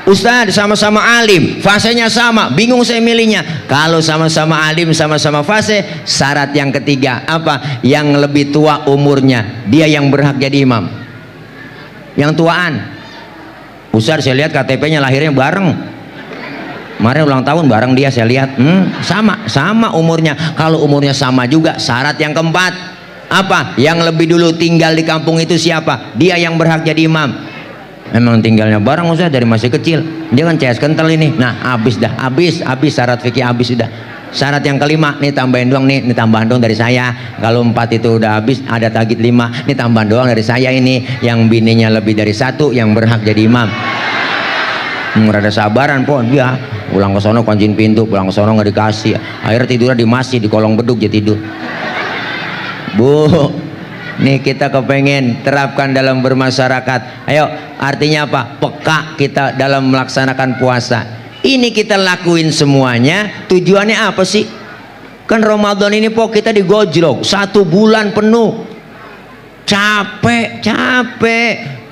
Ustadz, sama-sama alim, fasenya sama, bingung saya milihnya. Kalau sama-sama alim, sama-sama fase, syarat yang ketiga apa? Yang lebih tua umurnya, dia yang berhak jadi imam. Yang tuaan. Ustadz, saya lihat KTP-nya lahirnya bareng. Kemarin ulang tahun bareng dia, saya lihat. Sama umurnya. Kalau umurnya sama juga, syarat yang keempat apa? Yang lebih dulu tinggal di kampung itu siapa? Dia yang berhak jadi imam. Memang tinggalnya bareng Ustaz dari masih kecil. Dia kan CS kental ini. Nah, habis syarat fikih habis sudah. Syarat yang kelima, nih tambahin doang nih tambahan doang dari saya. Kalau 4 itu udah habis, ada target 5, nih tambahan doang dari saya ini. Yang bininya lebih dari 1 yang berhak jadi imam. Rada sabaran po dia. Pulang ke sono kunciin pintu, pulang ke sono nggak dikasih. Akhirnya tidurnya di masjid, di kolong beduk dia tidur. Bu, nih kita kepengen terapkan dalam bermasyarakat. Ayo, artinya apa? Peka kita dalam melaksanakan puasa. Ini kita lakuin semuanya, tujuannya apa sih? Kan Ramadan ini po kita digojlok 1 bulan penuh, capek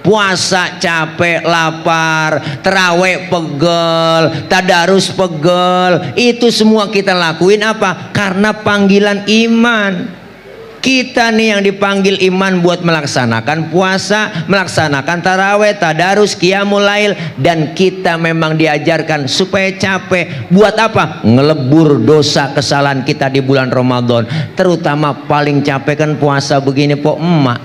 puasa, capek, lapar, terawih pegel, tadarus pegel. Itu semua kita lakuin apa? Karena panggilan iman. Kita nih yang dipanggil iman buat melaksanakan puasa, melaksanakan taraweh, tadarus, qiyamul lail, dan kita memang diajarkan supaya capek. Buat apa? Ngelebur dosa kesalahan kita di bulan Ramadan. Terutama paling capek kan puasa begini po, emak.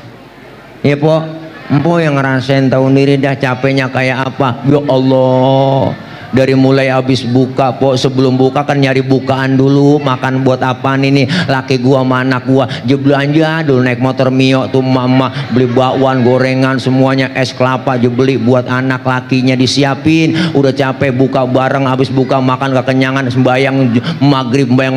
Ya po, empo yang ngerasain tahun diri dah capeknya kayak apa. Ya Allah, dari mulai habis buka po, sebelum buka kan nyari bukaan dulu, makan buat apaan ini, laki gua sama anak gua belanja dulu, naik motor Mio tuh mama beli bakwan, gorengan, semuanya, es kelapa beli buat anak, lakinya disiapin. Udah capek buka bareng, habis buka makan kekenyangan, sembayang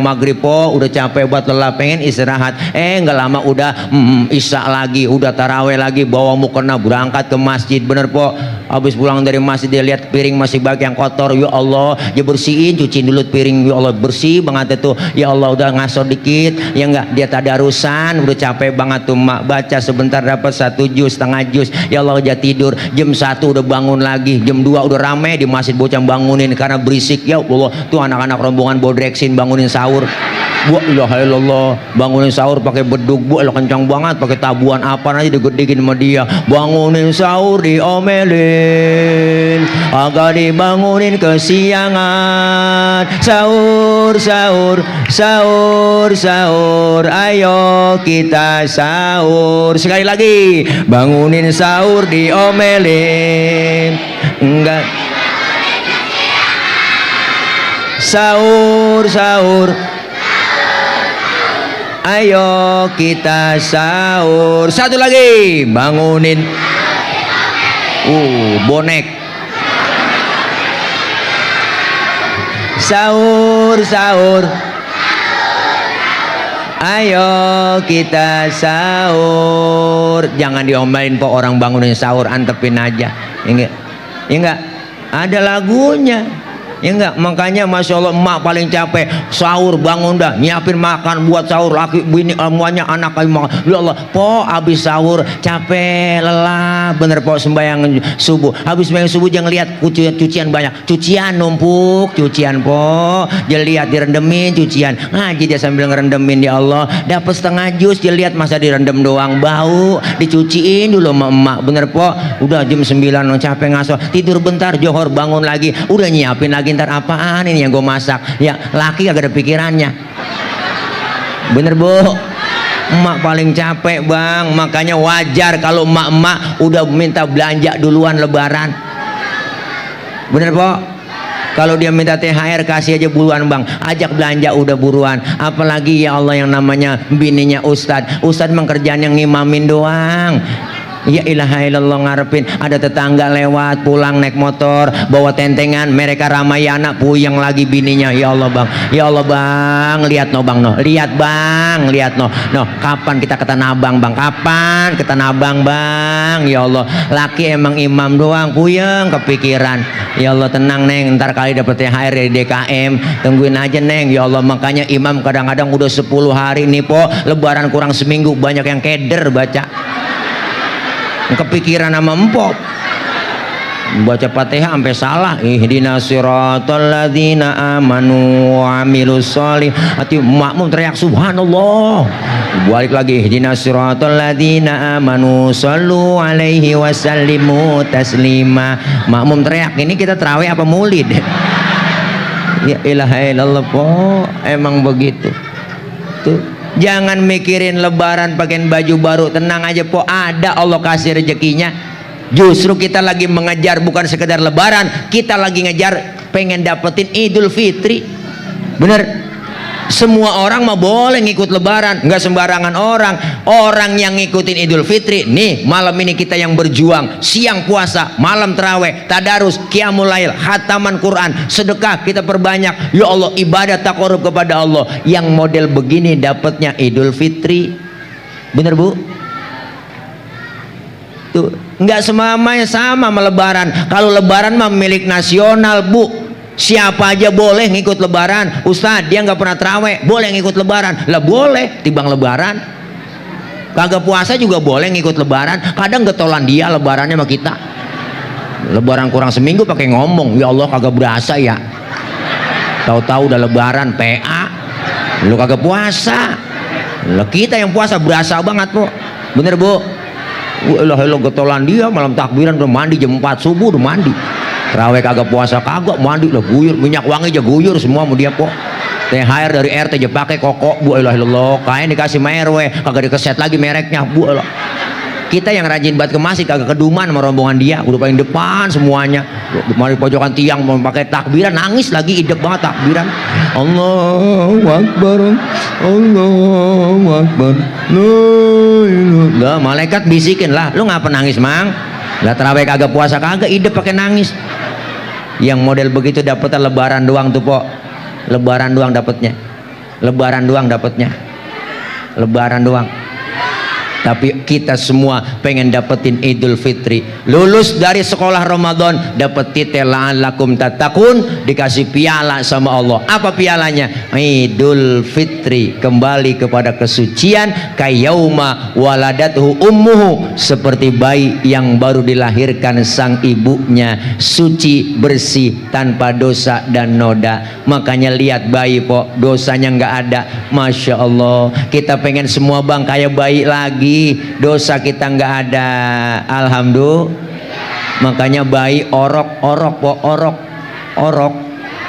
maghrib po, udah capek buat lelah, pengen istirahat. Nggak lama udah isya lagi, udah taraweh lagi, bawa mukena berangkat ke masjid. Bener po, habis pulang dari masjid dia lihat piring masih banyak yang kotor. Ya Allah, dia bersihin, cuciin dulu piring. Ya Allah, bersih banget itu. Ya Allah, udah ngaso dikit. Ya enggak, dia tadarusan, udah capek banget tuh mak, baca sebentar dapat 1 juz, setengah juz. Ya Allah, dia tidur. Jam 1 udah bangun lagi, jam 2 udah rame di masjid, bocah bangunin karena berisik. Ya Allah, tuh anak-anak rombongan bodreksin bangunin sahur. Bu, ilaha illallah, bangunin sahur pakai beduk, bu, lo kencang banget, pakai tabuan apa aja digedekin sama dia. Bangunin sahur diomelin, agak dibangunin kesiangan. Sahur, sahur, sahur, sahur, ayo kita sahur. Sekali lagi, bangunin sahur diomelin. Enggak. Sahur, sahur, ayo kita sahur. Satu lagi, bangunin bonek. Sahur, sahur, ayo kita sahur. Jangan diomelin po orang bangunin sahur, antepin aja. Ya enggak, ada lagunya. Ya enggak, makanya masya Allah emak paling capek sahur, bangun dah nyiapin makan buat sahur, laki bini semuanya anak kayu makan. Ya Allah po, habis sahur capek lelah bener po, sembahyang subuh, habis sembahyang subuh jangan lihat cucian banyak, cucian numpuk, cucian po, dia lihat direndemin cucian, ngaji dia sambil ngerendemin. Ya Allah, dapat setengah jus dia lihat masa direndam doang, bau, dicuciin dulu sama emak. Bener po, udah jam 9 capek ngaso, tidur bentar, johor bangun lagi, udah nyiapin lagi. Ntar apaan ini yang gue masak. Ya laki agak ada pikirannya. Bener bu, emak paling capek bang. Makanya wajar kalau emak-emak udah minta belanja duluan lebaran. Bener po, kalau dia minta THR kasih aja buruan bang, ajak belanja udah buruan. Apalagi ya Allah yang namanya bininya Ustadz emang kerjaan yang ngimamin doang. Ya ilaha illallah, ngarepin ada tetangga lewat pulang naik motor bawa tentengan, mereka Ramayana, puyeng lagi bininya. Ya Allah bang, ya Allah bang, lihat no bang, no lihat bang, lihat no kapan kita ke Tanah Abang bang, kapan ke Tanah Abang bang. Ya Allah, laki emang imam doang, puyeng kepikiran. Ya Allah tenang neng, ntar kali dapet THR dari DKM, tungguin aja neng. Ya Allah, makanya imam kadang-kadang udah 10 hari nih po, lebaran kurang seminggu banyak yang keder baca, kepikiran sama empok baca Fatihah sampai salah. Ihdinas siratal ladzina amanu wa amilus sholihati, makmum teriak subhanallah, balik lagi ihdinas siratal ladzina amanu sallu alaihi wasallimu taslima, makmum teriak. Ini kita tarawih apa maulid? Ya ilaha illallah po, emang begitu tuh. Jangan mikirin lebaran pakaiin baju baru, tenang aja po, ada Allah kasih rezekinya. Justru kita lagi mengejar bukan sekedar lebaran, kita lagi ngejar pengen dapetin Idul Fitri. Bener? Semua orang mah boleh ngikut lebaran, nggak sembarangan orang. Orang yang ngikutin Idul Fitri, nih malam ini kita yang berjuang, siang puasa, malam terawih, tadarus, qiyamul lail, khataman Quran, sedekah kita perbanyak. Ya Allah, ibadah taqarrub kepada Allah. Yang model begini dapatnya Idul Fitri. Bener Bu? Tuh, nggak semuanya sama lebaran. Kalau lebaran mah milik nasional Bu. Siapa aja boleh ngikut lebaran. Ustadz dia nggak pernah terawih, boleh ngikut lebaran. Lah boleh, timbang lebaran. Kagak puasa juga boleh ngikut lebaran. Kadang getolan dia lebarannya sama kita. Lebaran kurang seminggu pakai ngomong, ya Allah kagak berasa ya. Tahu-tahu udah lebaran PA. Lu kagak puasa. Lah kita yang puasa berasa banget Bu. Bener Bu? Wah lo getolan dia malam takbiran udah mandi jam 4 subuh udah mandi. Terawih kagak puasa kagak mandi lah guyur, minyak wangi aja guyur semua mau dia kok. THR dari RT aja pakai kokok Bu ilah kain dikasih RW kagak dikeset lagi mereknya Bu ilah. Kita yang rajin banget ke masjid kagak keduman sama rombongan dia udah paling depan semuanya. Mari pojokan tiang mau pakai takbiran nangis lagi idep banget takbiran. Allahu Akbar Allahu Akbar. Lah malaikat bisikin lah lu ngapa nangis mang? Lah terawih kagak puasa kagak idep pakai nangis. Yang model begitu dapetnya lebaran doang tuh Pok. Lebaran doang dapetnya. Lebaran doang dapetnya. Lebaran doang. Tapi kita semua pengen dapetin Idul Fitri. Lulus dari sekolah Ramadan dapat titel la'allakum tattaqun, dikasih piala sama Allah. Apa pialanya? Idul Fitri, kembali kepada kesucian kayauma waladathu ummuhu, seperti bayi yang baru dilahirkan sang ibunya, suci bersih tanpa dosa dan noda. Makanya lihat bayi Pok, dosanya nggak ada. Masya Allah, kita pengen semua bang kayak bayi lagi, dosa kita nggak ada. Alhamdulillah. Makanya bayi orok Pok, orok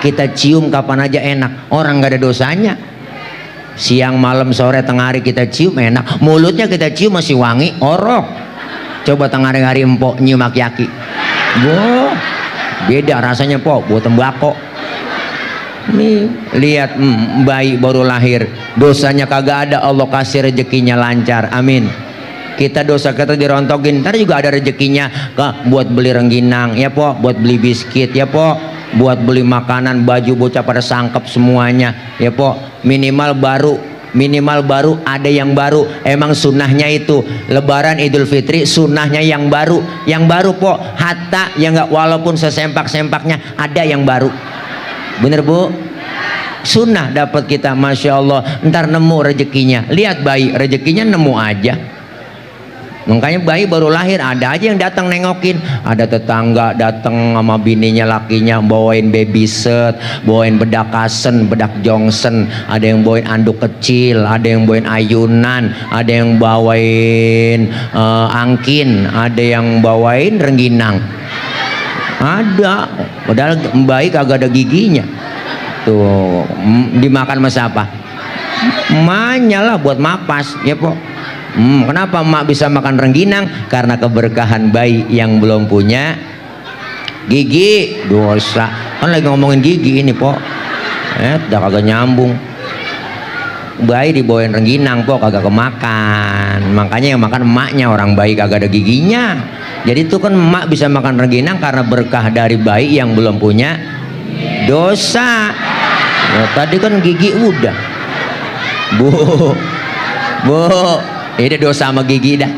kita cium kapan aja enak, orang nggak ada dosanya. Siang malam sore tengah hari kita cium enak, mulutnya kita cium masih wangi, orok. Coba tengah hari empok nyium aki-aki, boh beda rasanya Pok, buat tembakau. Nih lihat bayi baru lahir, dosanya kagak ada, Allah kasih rezekinya lancar, amin. Kita dosa kita dirontokin, ntar juga ada rezekinya buat beli rengginang ya Pok, buat beli biskuit ya Pok, buat beli makanan, baju bocah pada sangkep semuanya ya Pok. Minimal baru ada yang baru. Emang sunnahnya itu lebaran Idul Fitri, sunnahnya yang baru Pok. Hatta yang nggak, walaupun sesempak-sempaknya ada yang baru. Bener Bu? Sunnah dapat kita, Masya Allah. Ntar nemu rezekinya. Lihat bayi, rezekinya nemu aja. Makanya bayi baru lahir ada aja yang datang nengokin. Ada tetangga datang sama bininya lakinya bawain baby set, bawain bedak kasen, bedak jongsen, ada yang bawain anduk kecil, ada yang bawain ayunan, ada yang bawain angkin, ada yang bawain rengginang. Ada, padahal bayi kagak ada giginya. Tuh dimakan sama siapa? Emaknya lah buat mapas ya Pok. Kenapa emak bisa makan rengginang? Karena keberkahan bayi yang belum punya gigi. Dosa kan lagi ngomongin gigi ini Pok, udah kagak nyambung. Bayi dibawain rengginang Pok, kagak kemakan. Makanya yang makan emaknya, orang bayi kagak ada giginya. Jadi itu kan emak bisa makan rengginang karena berkah dari bayi yang belum punya dosa. Tadi kan gigi udah Bu ini dosa sama gigi dah.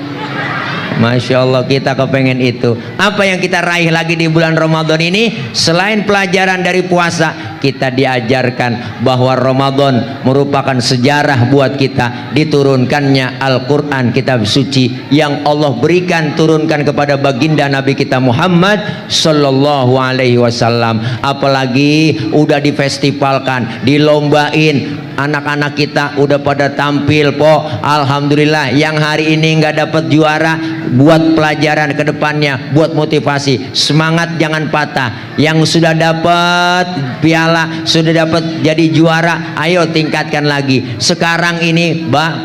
Masya Allah, kita kepengen itu. Apa yang kita raih lagi di bulan Ramadan ini? Selain pelajaran dari puasa, kita diajarkan bahwa Ramadan merupakan sejarah buat kita. Diturunkannya Al-Quran, kitab suci yang Allah berikan, turunkan kepada baginda Nabi kita Muhammad Sallallahu Alaihi Wasallam. Apalagi udah difestivalkan, dilombain, anak-anak kita udah pada tampil Pok. Alhamdulillah. Yang hari ini nggak dapat juara, buat pelajaran ke depannya, buat motivasi. Semangat jangan patah. Yang sudah dapat piala, sudah dapat jadi juara, ayo tingkatkan lagi. Sekarang ini bang,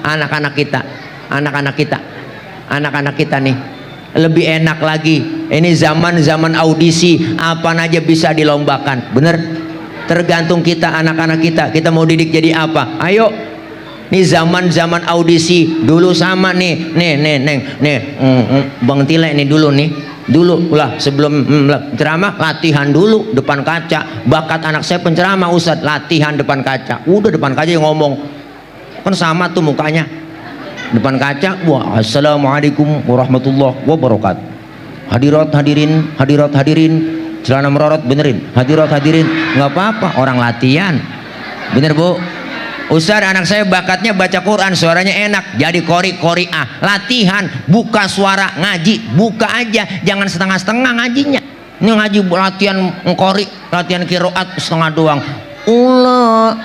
anak-anak kita nih lebih enak lagi. Ini zaman audisi, apa aja bisa dilombakan, bener? tergantung kita, anak-anak kita mau didik jadi apa. Ayo, nih zaman audisi dulu sama nih Bang Tile nih dulu lah sebelum ceramah latihan dulu depan kaca. Bakat anak saya penceramah Ustadz, latihan depan kaca. Udah depan kaca yang ngomong kan sama tuh mukanya depan kaca. Wah, assalamualaikum warahmatullahi wabarakatuh. Hadirat hadirin, celana merorot benerin. Hadirat hadirin, nggak apa-apa, orang latihan. Bener Bu? Ustaz, anak saya bakatnya baca Quran, suaranya enak, jadi qori'ah. Latihan, buka suara ngaji, buka aja, jangan setengah-setengah ngajinya. Ini ngaji latihan qori, latihan qiraat setengah doang. Ula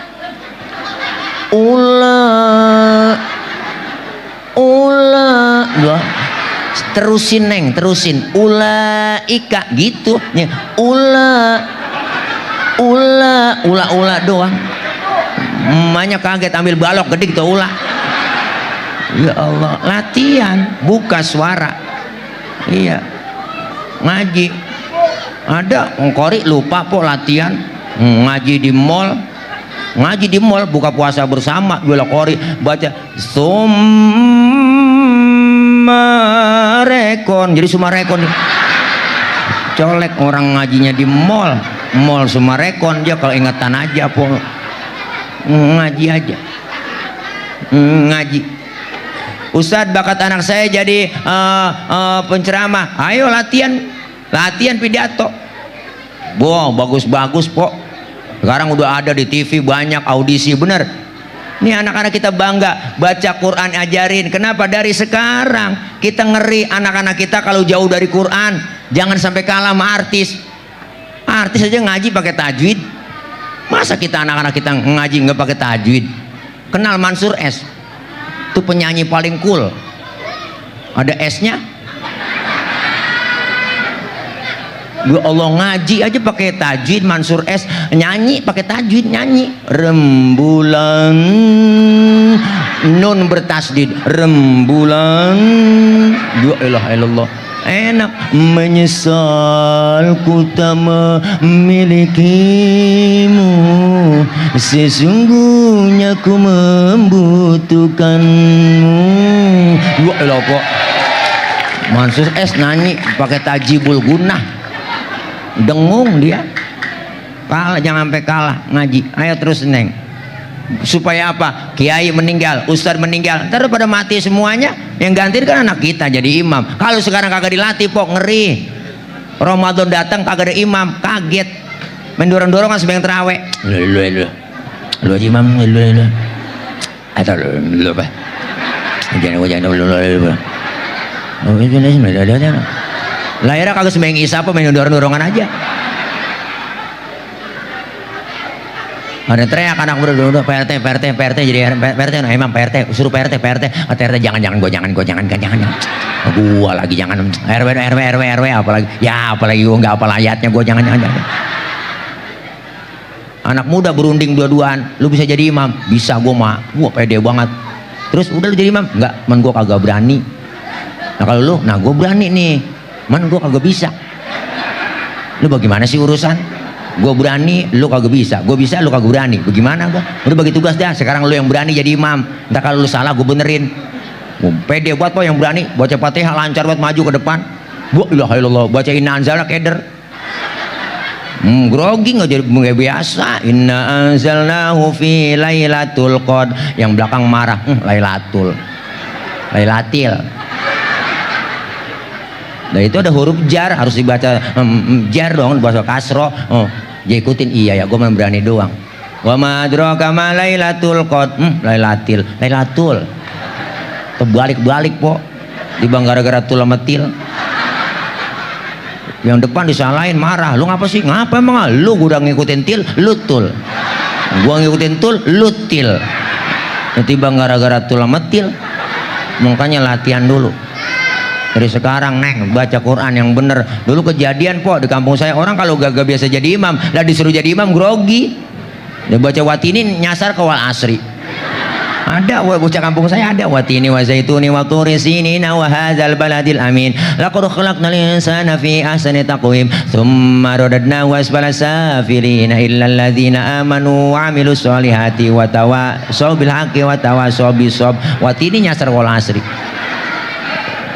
terusin neng, terusin ulaika gitu ya. Ula doang. Emaknya kaget ambil balok gede gitu ulah. Ya Allah, latihan buka suara. Iya, ngaji ada ngkori lupa po latihan. Ngaji di mall buka puasa bersama jual kori baca Sumarekon, jadi Sumarekon nih colek orang ngajinya di mall Sumarekon. Dia kalau ingatan aja po ngaji aja ngaji. Ustadz, bakat anak saya jadi penceramah. Ayo latihan pidato. Wow, bagus po. Sekarang udah ada di TV banyak audisi, bener. Nih anak-anak kita bangga baca Quran, ajarin. Kenapa? Dari sekarang kita ngeri anak-anak kita kalau jauh dari Quran. Jangan sampai kalah sama artis aja ngaji pakai tajwid. Masa kita anak-anak kita ngaji nggak pakai tajwid? Kenal Mansur S? Itu penyanyi paling cool. Ada S-nya. Ya Allah, ngaji aja pakai tajwid. Mansur S nyanyi pakai tajwid, nyanyi rembulan, nun bertasdid, rembulan. Ya ilaha illallah, enak. Menyesal ku tak memilikimu, sesungguhnya ku membutuhkanmu. Ya Allah kok Mansur S nyanyi pakai tajibul gunah. Dengung dia. Kalah, jangan sampai kalah ngaji. Ayo terus neng. Supaya apa? Kiai meninggal, ustadz meninggal, ntar pada mati semuanya. Yang ganti kan anak kita jadi imam. Kalau sekarang kagak dilatih pok, ngeri. Ramadan datang kagak ada imam, kaget. Main dorong-dorongan sebagian terawih. Lu aja imam, lu. Atau lu apa? Jangan lahirnya kagak sembahyang isya apa, main dorong-dorongan aja. Ada teriak anak muda, PRT jadi PRT, nah emang PRT, suruh PRT, PRT jangan gua lagi jangan RW apalagi gua nggak apal ayatnya, gua jangan. Anak muda berunding dua-duaan, lu bisa jadi imam? Bisa, gua pede banget. Terus udah lu jadi imam? Enggak, man gua kagak berani. Nah kalau lu, nah gua berani nih. Man gue kagak bisa. Lu bagaimana sih urusan? Gue berani, lu kagak bisa. Gue bisa, lu kagak berani. Bagaimana gue? Udah bagi tugas dah. Sekarang lu yang berani jadi imam. Entah kalau lu salah gue benerin. Pede buat po yang berani. Baca Fatihah lancar buat maju ke depan. Wah ilaha illallah. Baca inna anzalna keder. Grogi nggak jadi biasa. Inna anzalnahu fi lailatul qad. Yang belakang marah. Lailatil. Nah itu ada huruf jar, harus dibaca jar dong, bahasa kasro. Ya ikutin, iya ya, gue main berani doang. Wa ma adraka ma lailatul qad. Lailatul. Terbalik-balik po. Dibang gara-gara tul sama til. Yang depan disalahin, marah. Lu ngapa sih? Ngapa emang? Lu udah ngikutin til, lu tul. Gua ngikutin tul, lu til. Tiba gara-gara tul sama til. Makanya latihan dulu. Dari sekarang neng baca Quran yang bener. Dulu kejadian po di kampung saya, orang kalau gak biasa jadi imam, lah disuruh jadi imam grogi. Dia baca watinin nyasar ke wal asri. Ada bocah kampung saya ada watini wa zaituni wa turi sinina wa hadzal baladil amin laqad khalaqnal insana fi ahsani taqwim thumma radadnahu asfala safilina illa alladzina amanu wa amilus solihati wa tawasaw bil haqqi wa tawasaw bis sabr. Watini nyasar wal asri.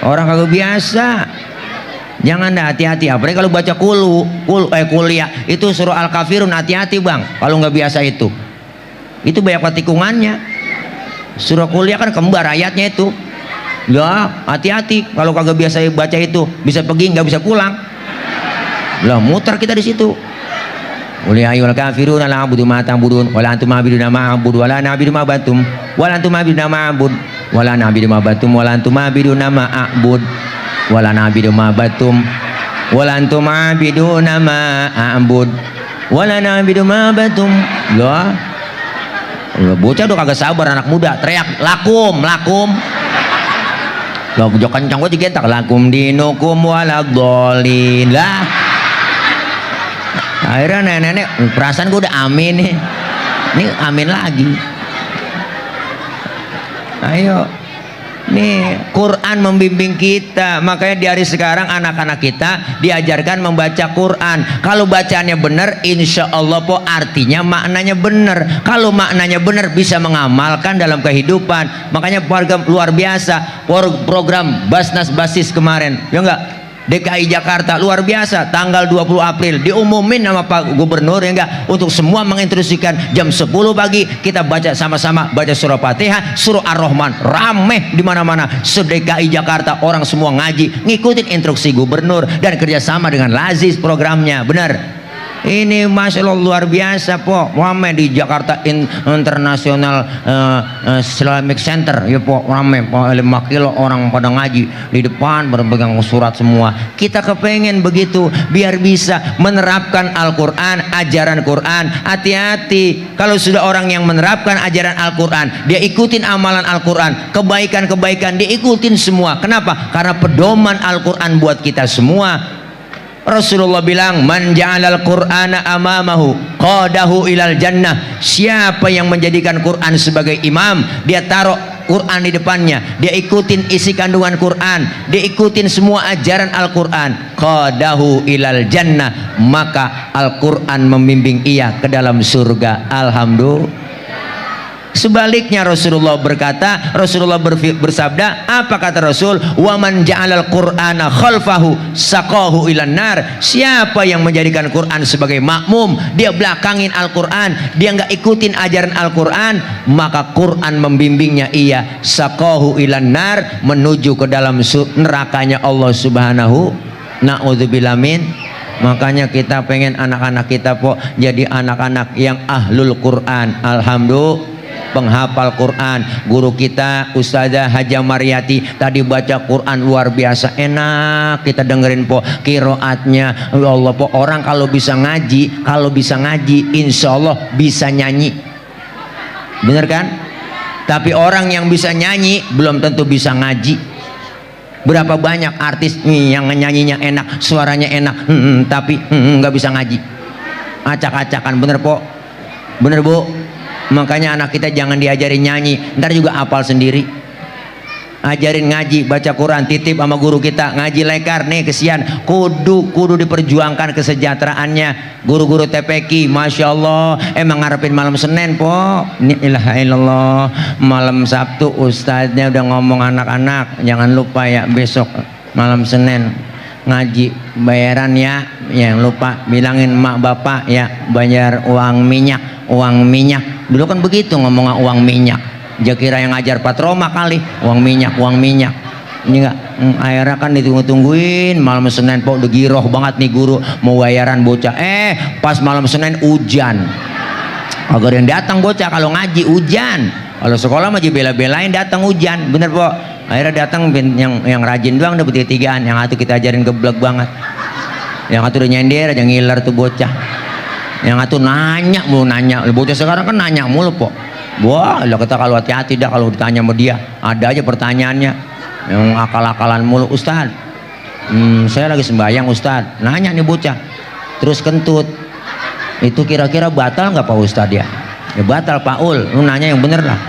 Orang kagak biasa. Jangan dah, hati-hati. Apalagi kalau baca kuliah itu surah Al-Kafirun, hati-hati bang. Kalau nggak biasa itu banyak tikungannya. Surah kuliah kan kembar ayatnya itu. Ya hati-hati. Kalau kagak biasa baca itu bisa pergi nggak bisa pulang. Lah muter kita di situ. Kuliah ayyuhal kafirun la a'budu ma ta'budun wala antum a'buduna ma a'budu wala na'budu ma batum wala antum a'buduna ma a'bud wala na'budu ma batum wala antum a'buduna ma a'bud wala na'budu ma batum wala antum a'buduna ma a'bud wala na'budu ma batum. Lah bocah udah kagak sabar, anak muda teriak lakum lo jok kencang gue digetak lakum dinukum waladhdallin. Lah akhirnya nenek perasaan gue udah amin nih, ini amin lagi. Ayo nih Quran membimbing kita, makanya di hari sekarang anak-anak kita diajarkan membaca Quran. Kalau bacanya benar insya Allah po artinya maknanya benar. Kalau maknanya benar bisa mengamalkan dalam kehidupan. Makanya program luar biasa, program Basnas Basis kemarin ya enggak, DKI Jakarta luar biasa, tanggal 20 April diumumin nama Pak Gubernur ya enggak, untuk semua menginstruksikan jam 10 pagi kita baca sama-sama, baca surah Fatihah, surah Ar-Rahman, rameh di mana-mana. Se-DKI Jakarta orang semua ngaji, ngikutin instruksi Gubernur dan kerjasama dengan Lazis programnya. Benar. Ini Masya Allah luar biasa po. Rame di Jakarta International Islamic Center ya po, rame po, 5 kilo orang pada ngaji di depan berpegang surat semua. Kita kepengen begitu biar bisa menerapkan Al-Quran, ajaran Quran. Hati-hati kalau sudah orang yang menerapkan ajaran Al-Quran, dia ikutin amalan Al-Quran, kebaikan-kebaikan diikutin semua. Kenapa? Karena pedoman Al-Quran buat kita semua. Rasulullah bilang man ja'alal qur'ana amamahu qadahu ilal jannah. Siapa yang menjadikan Quran sebagai imam, dia taruh Quran di depannya, dia ikutin isi kandungan Quran, dia ikutin semua ajaran Al-Quran, qadahu ilal jannah, maka Al-Quran membimbing ia ke dalam surga. Alhamdulillah. Sebaliknya Rasulullah berkata, Rasulullah bersabda, apa kata Rasul? Wa man ja'alal qur'ana khalfahu saqahu ilan nar. Siapa yang menjadikan Quran sebagai makmum, dia belakangin Al-Quran, dia nggak ikutin ajaran Al-Quran, maka Quran membimbingnya ia saqahu ilan nar, menuju ke dalam nerakanya Allah Subhanahu. Na'udzubillah min. Makanya kita pengen anak-anak kita po jadi anak-anak yang ahlul Quran. Alhamdulillah, penghafal Quran. Guru kita Ustazah Haja Mariati tadi baca Quran luar biasa, enak kita dengerin po qiraatnya. Ya Allah po, orang kalau bisa ngaji insya Allah bisa nyanyi, bener kan? Tapi orang yang bisa nyanyi belum tentu bisa ngaji. Berapa banyak artis yang nyanyinya enak, suaranya enak, tapi nggak bisa ngaji, acak-acakan. Bener po, bener bu. Makanya anak kita jangan diajarin nyanyi, ntar juga hafal sendiri. Ajarin ngaji, baca Quran, titip sama guru kita ngaji lekar nih, kesian. Kudu diperjuangkan kesejahteraannya. Guru-guru TPQ Masya Allah emang ngarepin malam Senin po. Ilaha illallah, malam Sabtu ustadznya udah ngomong anak-anak jangan lupa ya besok malam Senin ngaji bayaran ya, yang lupa bilangin emak bapak ya bayar uang minyak. Dulu kan begitu ngomong uang minyak, dia kira yang ngajar Pak Roma kali, uang minyak. Ini enggak, akhirnya kan ditunggu-tungguin malam Senin po, udah giroh banget nih guru mau bayaran bocah, pas malam Senin hujan, agar yang datang bocah kalau ngaji hujan, kalau sekolah mah bela-belain datang hujan. Bener po. Akhirnya datang yang rajin doang udah bertigaan, yang satu kita ajarin geblek banget, yang satu udah nyender aja ngiler tuh bocah, yang satu nanya mulu, bocah sekarang kan nanya mulu po. Wah lah kita kalau hati-hati dah kalau ditanya sama dia, ada aja pertanyaannya yang akal-akalan mulu. Ustad, saya lagi sembahyang Ustad, nanya nih bocah, terus kentut, itu kira-kira batal nggak Pak Ustad ya? Ya batal Pak Ul, lu nanya yang bener lah.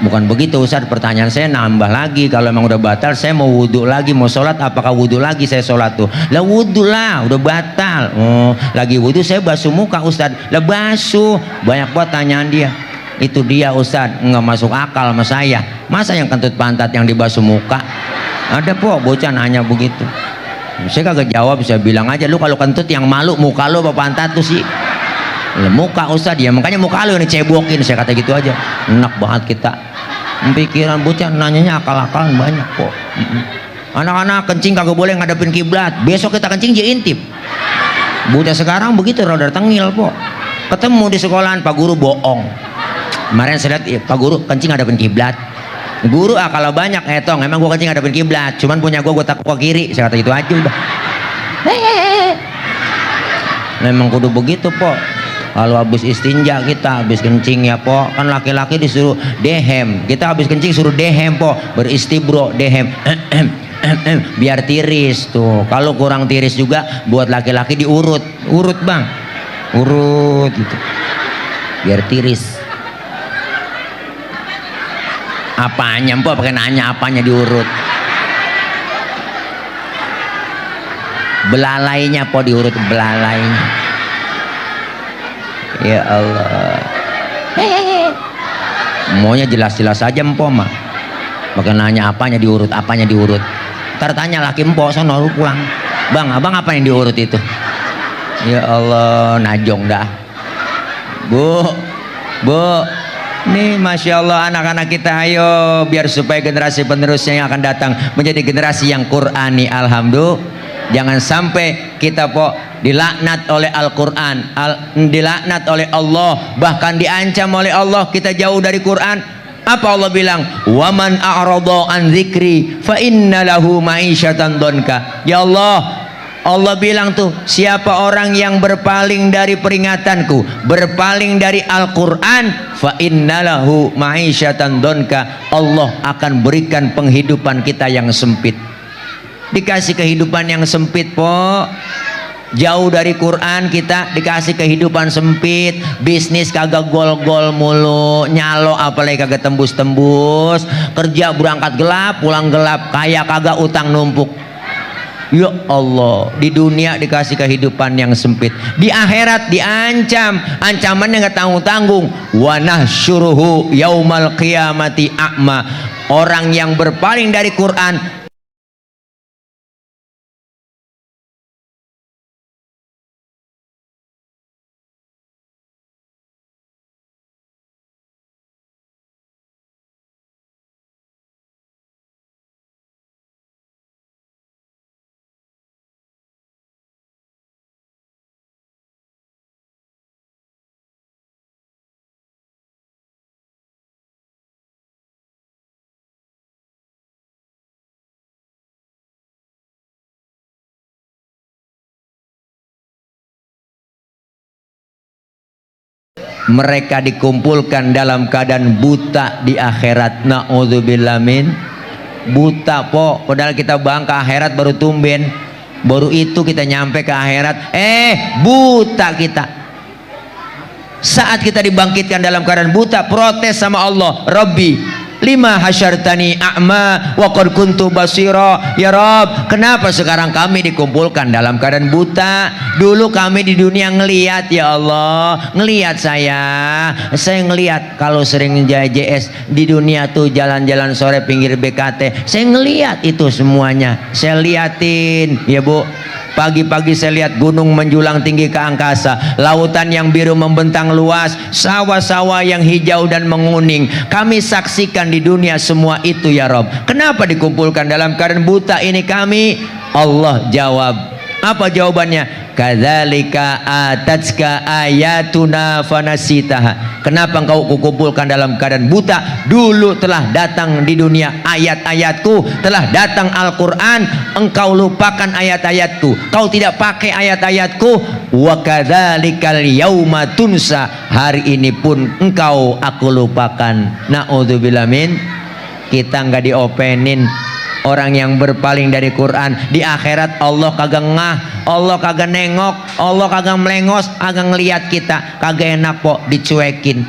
Bukan begitu Ustaz, pertanyaan saya nambah lagi. Kalau emang udah batal, saya mau wudhu lagi, mau sholat, apakah wudhu lagi saya sholat tuh? Lah wudhu lah, udah batal. Oh, lagi wudhu saya basuh muka Ustaz. Lah basuh. Banyak banget tanyaan dia. Itu dia Ustaz, nggak masuk akal sama saya. Masa yang kentut pantat yang dibasuh muka? Ada po bocah nanya begitu. Saya kagak jawab, saya bilang aja, lu kalau kentut yang malu muka lu apa pantat tuh sih? Lah muka Ustaz, ya makanya muka lu yang dicebokin, saya kata gitu aja. Enak banget kita. Pikiran bocah nanyanya akal-akalan banyak kok. Anak-anak kencing kagak boleh ngadepin kiblat, besok kita kencing je intip. Bocah sekarang begitu, rada tengil po. Ketemu di sekolahan, Pak Guru bohong. Kemarin saya lihat Pak Guru kencing ngadepin kiblat. Guru kalau banyak etong, emang gua kencing ngadepin kiblat, cuman punya gua takut ke kiri, saya kata gitu aja udah. Memang kudu begitu po. Kalau habis istinja kita habis kencing ya po, kan laki-laki disuruh dehem, kita habis kencing suruh dehem po, beristibro dehem. Biar tiris tuh. Kalau kurang tiris juga buat laki-laki diurut, urut bang, urut gitu biar tiris. Apanya po, pakai nanya apanya diurut? Belalainya po diurut, belalainya. Ya Allah, maunya jelas-jelas aja empok mah. Pakai nanya apanya diurut, apanya diurut. Ntar tanya laki empok, sono lu pulang. Bang, abang apa yang diurut itu? Ya Allah, najong dah. Bu, nih Masya Allah anak-anak kita, ayo biar supaya generasi penerusnya yang akan datang menjadi generasi yang Qur'ani. Alhamdulillah. Jangan sampai kita po dilaknat oleh Al-Quran, dilaknat oleh Allah, bahkan diancam oleh Allah kita jauh dari Quran. Apa Allah bilang? Waman a'rada an dzikri fa inna lahu ma'isyatan donka. Ya Allah, Allah bilang tuh, siapa orang yang berpaling dari peringatanku, berpaling dari Al-Quran, fa innalahu ma'isyatan donka, Allah akan berikan penghidupan kita yang sempit. Dikasih kehidupan yang sempit po, jauh dari Quran kita dikasih kehidupan sempit, bisnis kagak gol-gol mulu, nyalo apalagi kagak tembus-tembus, kerja berangkat gelap pulang gelap, kaya kagak utang numpuk. Ya Allah, di dunia dikasih kehidupan yang sempit, di akhirat diancam, ancamannya nggak tanggung-tanggung. Wa nahsyuruhu yaumal qiyamati a'ma. Orang yang berpaling dari Quran mereka dikumpulkan dalam keadaan buta di akhirat. Na'udzubillah min. Buta po, padahal kita bang ke akhirat baru tumben, baru itu kita nyampe ke akhirat, buta kita. Saat kita dibangkitkan dalam keadaan buta, protes sama Allah, Rabbi lima hasyartani a'ma wa qad kuntu basira. Ya Rabb, kenapa sekarang kami dikumpulkan dalam keadaan buta? Dulu kami di dunia ngelihat, ya Allah, ngelihat saya ngelihat kalau sering JJS di dunia tuh, jalan-jalan sore pinggir BKT, saya ngelihat itu semuanya, saya liatin ya Bu. Pagi-pagi saya lihat gunung menjulang tinggi ke angkasa, lautan yang biru membentang luas, sawah-sawah yang hijau dan menguning. Kami saksikan di dunia semua itu ya Rob. Kenapa dikumpulkan dalam keadaan buta ini kami? Allah jawab. Apa jawabannya? Kadzalika atatska ayatuna fanasitaha. Kenapa engkau kukumpulkan dalam keadaan buta? Dulu telah datang di dunia ayat-ayatku, telah datang Al-Quran, engkau lupakan ayat-ayatku, kau tidak pakai ayat-ayatku. Wa kadzalikal yauma tunsa. Hari ini pun engkau aku lupakan. Na'udzubillah min. Kita nggak diopenin. Orang yang berpaling dari Quran di akhirat, Allah kagak ngah, Allah kagak nengok, Allah kagak melengos, kagak ngeliat kita, kagak enak kok, dicuekin.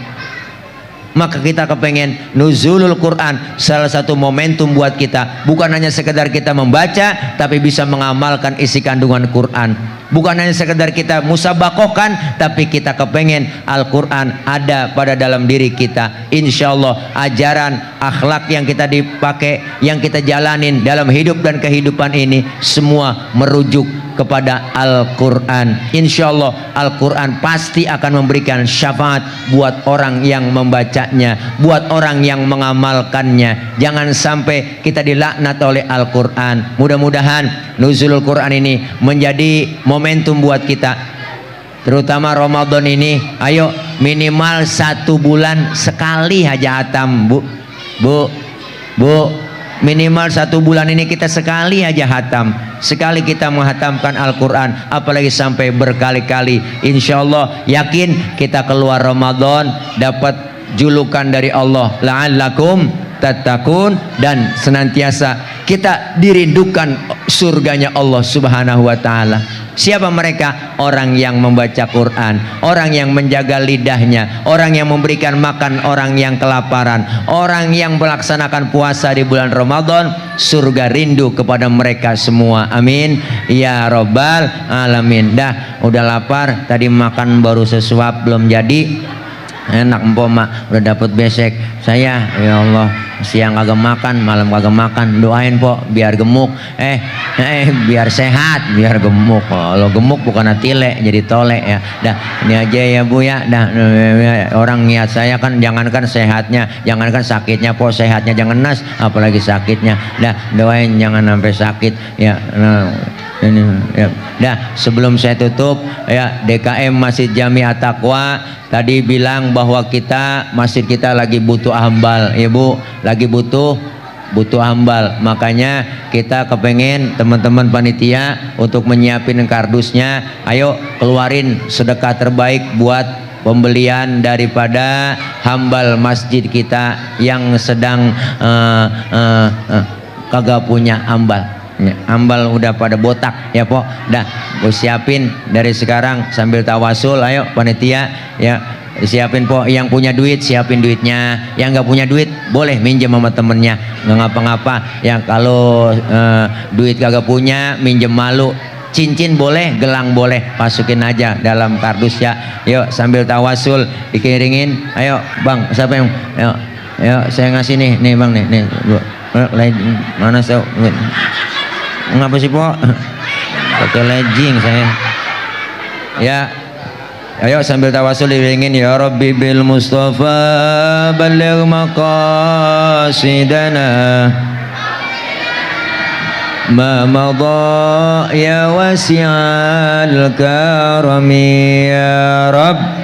Maka kita kepengen nuzulul Quran salah satu momentum buat kita, bukan hanya sekedar kita membaca tapi bisa mengamalkan isi kandungan Quran. Bukan hanya sekedar kita musabakokan, tapi kita kepengen Al-Quran ada pada dalam diri kita. Insya Allah ajaran akhlak yang kita dipakai, yang kita jalanin dalam hidup dan kehidupan ini semua merujuk kepada Al-Quran. Insya Allah Al-Quran pasti akan memberikan syafaat buat orang yang membacanya, buat orang yang mengamalkannya. Jangan sampai kita dilaknat oleh Al-Quran. Mudah-mudahan nuzulul Quran ini menjadi momentum buat kita, terutama Ramadan ini. Ayo minimal 1 bulan sekali aja hatam, bu, minimal 1 bulan ini kita sekali aja hatam. Sekali kita menghatamkan Al-Quran, apalagi sampai berkali-kali, insya Allah yakin kita keluar Ramadan dapat julukan dari Allah, la'allakum tattaqun, dan senantiasa kita dirindukan surganya Allah Subhanahu wa taala. Siapa mereka? Orang yang membaca Quran, orang yang menjaga lidahnya, orang yang memberikan makan orang yang kelaparan, orang yang melaksanakan puasa di bulan Ramadan. Surga rindu kepada mereka semua, amin ya robbal alamin. Dah udah lapar, tadi makan baru sesuap belum jadi, enak empoma udah dapat besek. Saya ya Allah siang kagak makan, malam kagak makan, doain po biar gemuk, biar sehat, biar gemuk. Kalau gemuk bukan atile jadi tole ya. Dah ini aja ya bu ya. Dah orang niat saya kan jangankan sehatnya, jangankan sakitnya po, sehatnya jangan nas, apalagi sakitnya. Dah doain jangan sampai sakit ya. Nah, ini ya. Dah sebelum saya tutup ya, DKM Masjid Jami At-Taqwa tadi bilang bahwa masjid kita lagi butuh hambal ya bu, lagi butuh hambal. Makanya kita kepengen teman-teman panitia untuk menyiapin kardusnya. Ayo keluarin sedekah terbaik buat pembelian daripada hambal masjid kita yang sedang kagak punya hambal. Ambal udah pada botak ya po. Dah gue siapin dari sekarang sambil tawasul. Ayo panitia ya siapin po, yang punya duit siapin duitnya, yang nggak punya duit boleh minjem sama temennya, nggak ngapa-ngapa ya. Kalau duit kagak punya minjem malu, cincin boleh, gelang boleh, masukin aja dalam kardus ya. Yuk sambil tawasul dikiringin. Ayo bang, siapa yang yuk saya ngasih nih bang nih mana saya ngapa sih po pakai legging saya ya. Ayo sambil tawasul diringin, ya Rabbi bil Mustafa baligh maqasidana ma madha ya wasi'al karami ya Rabb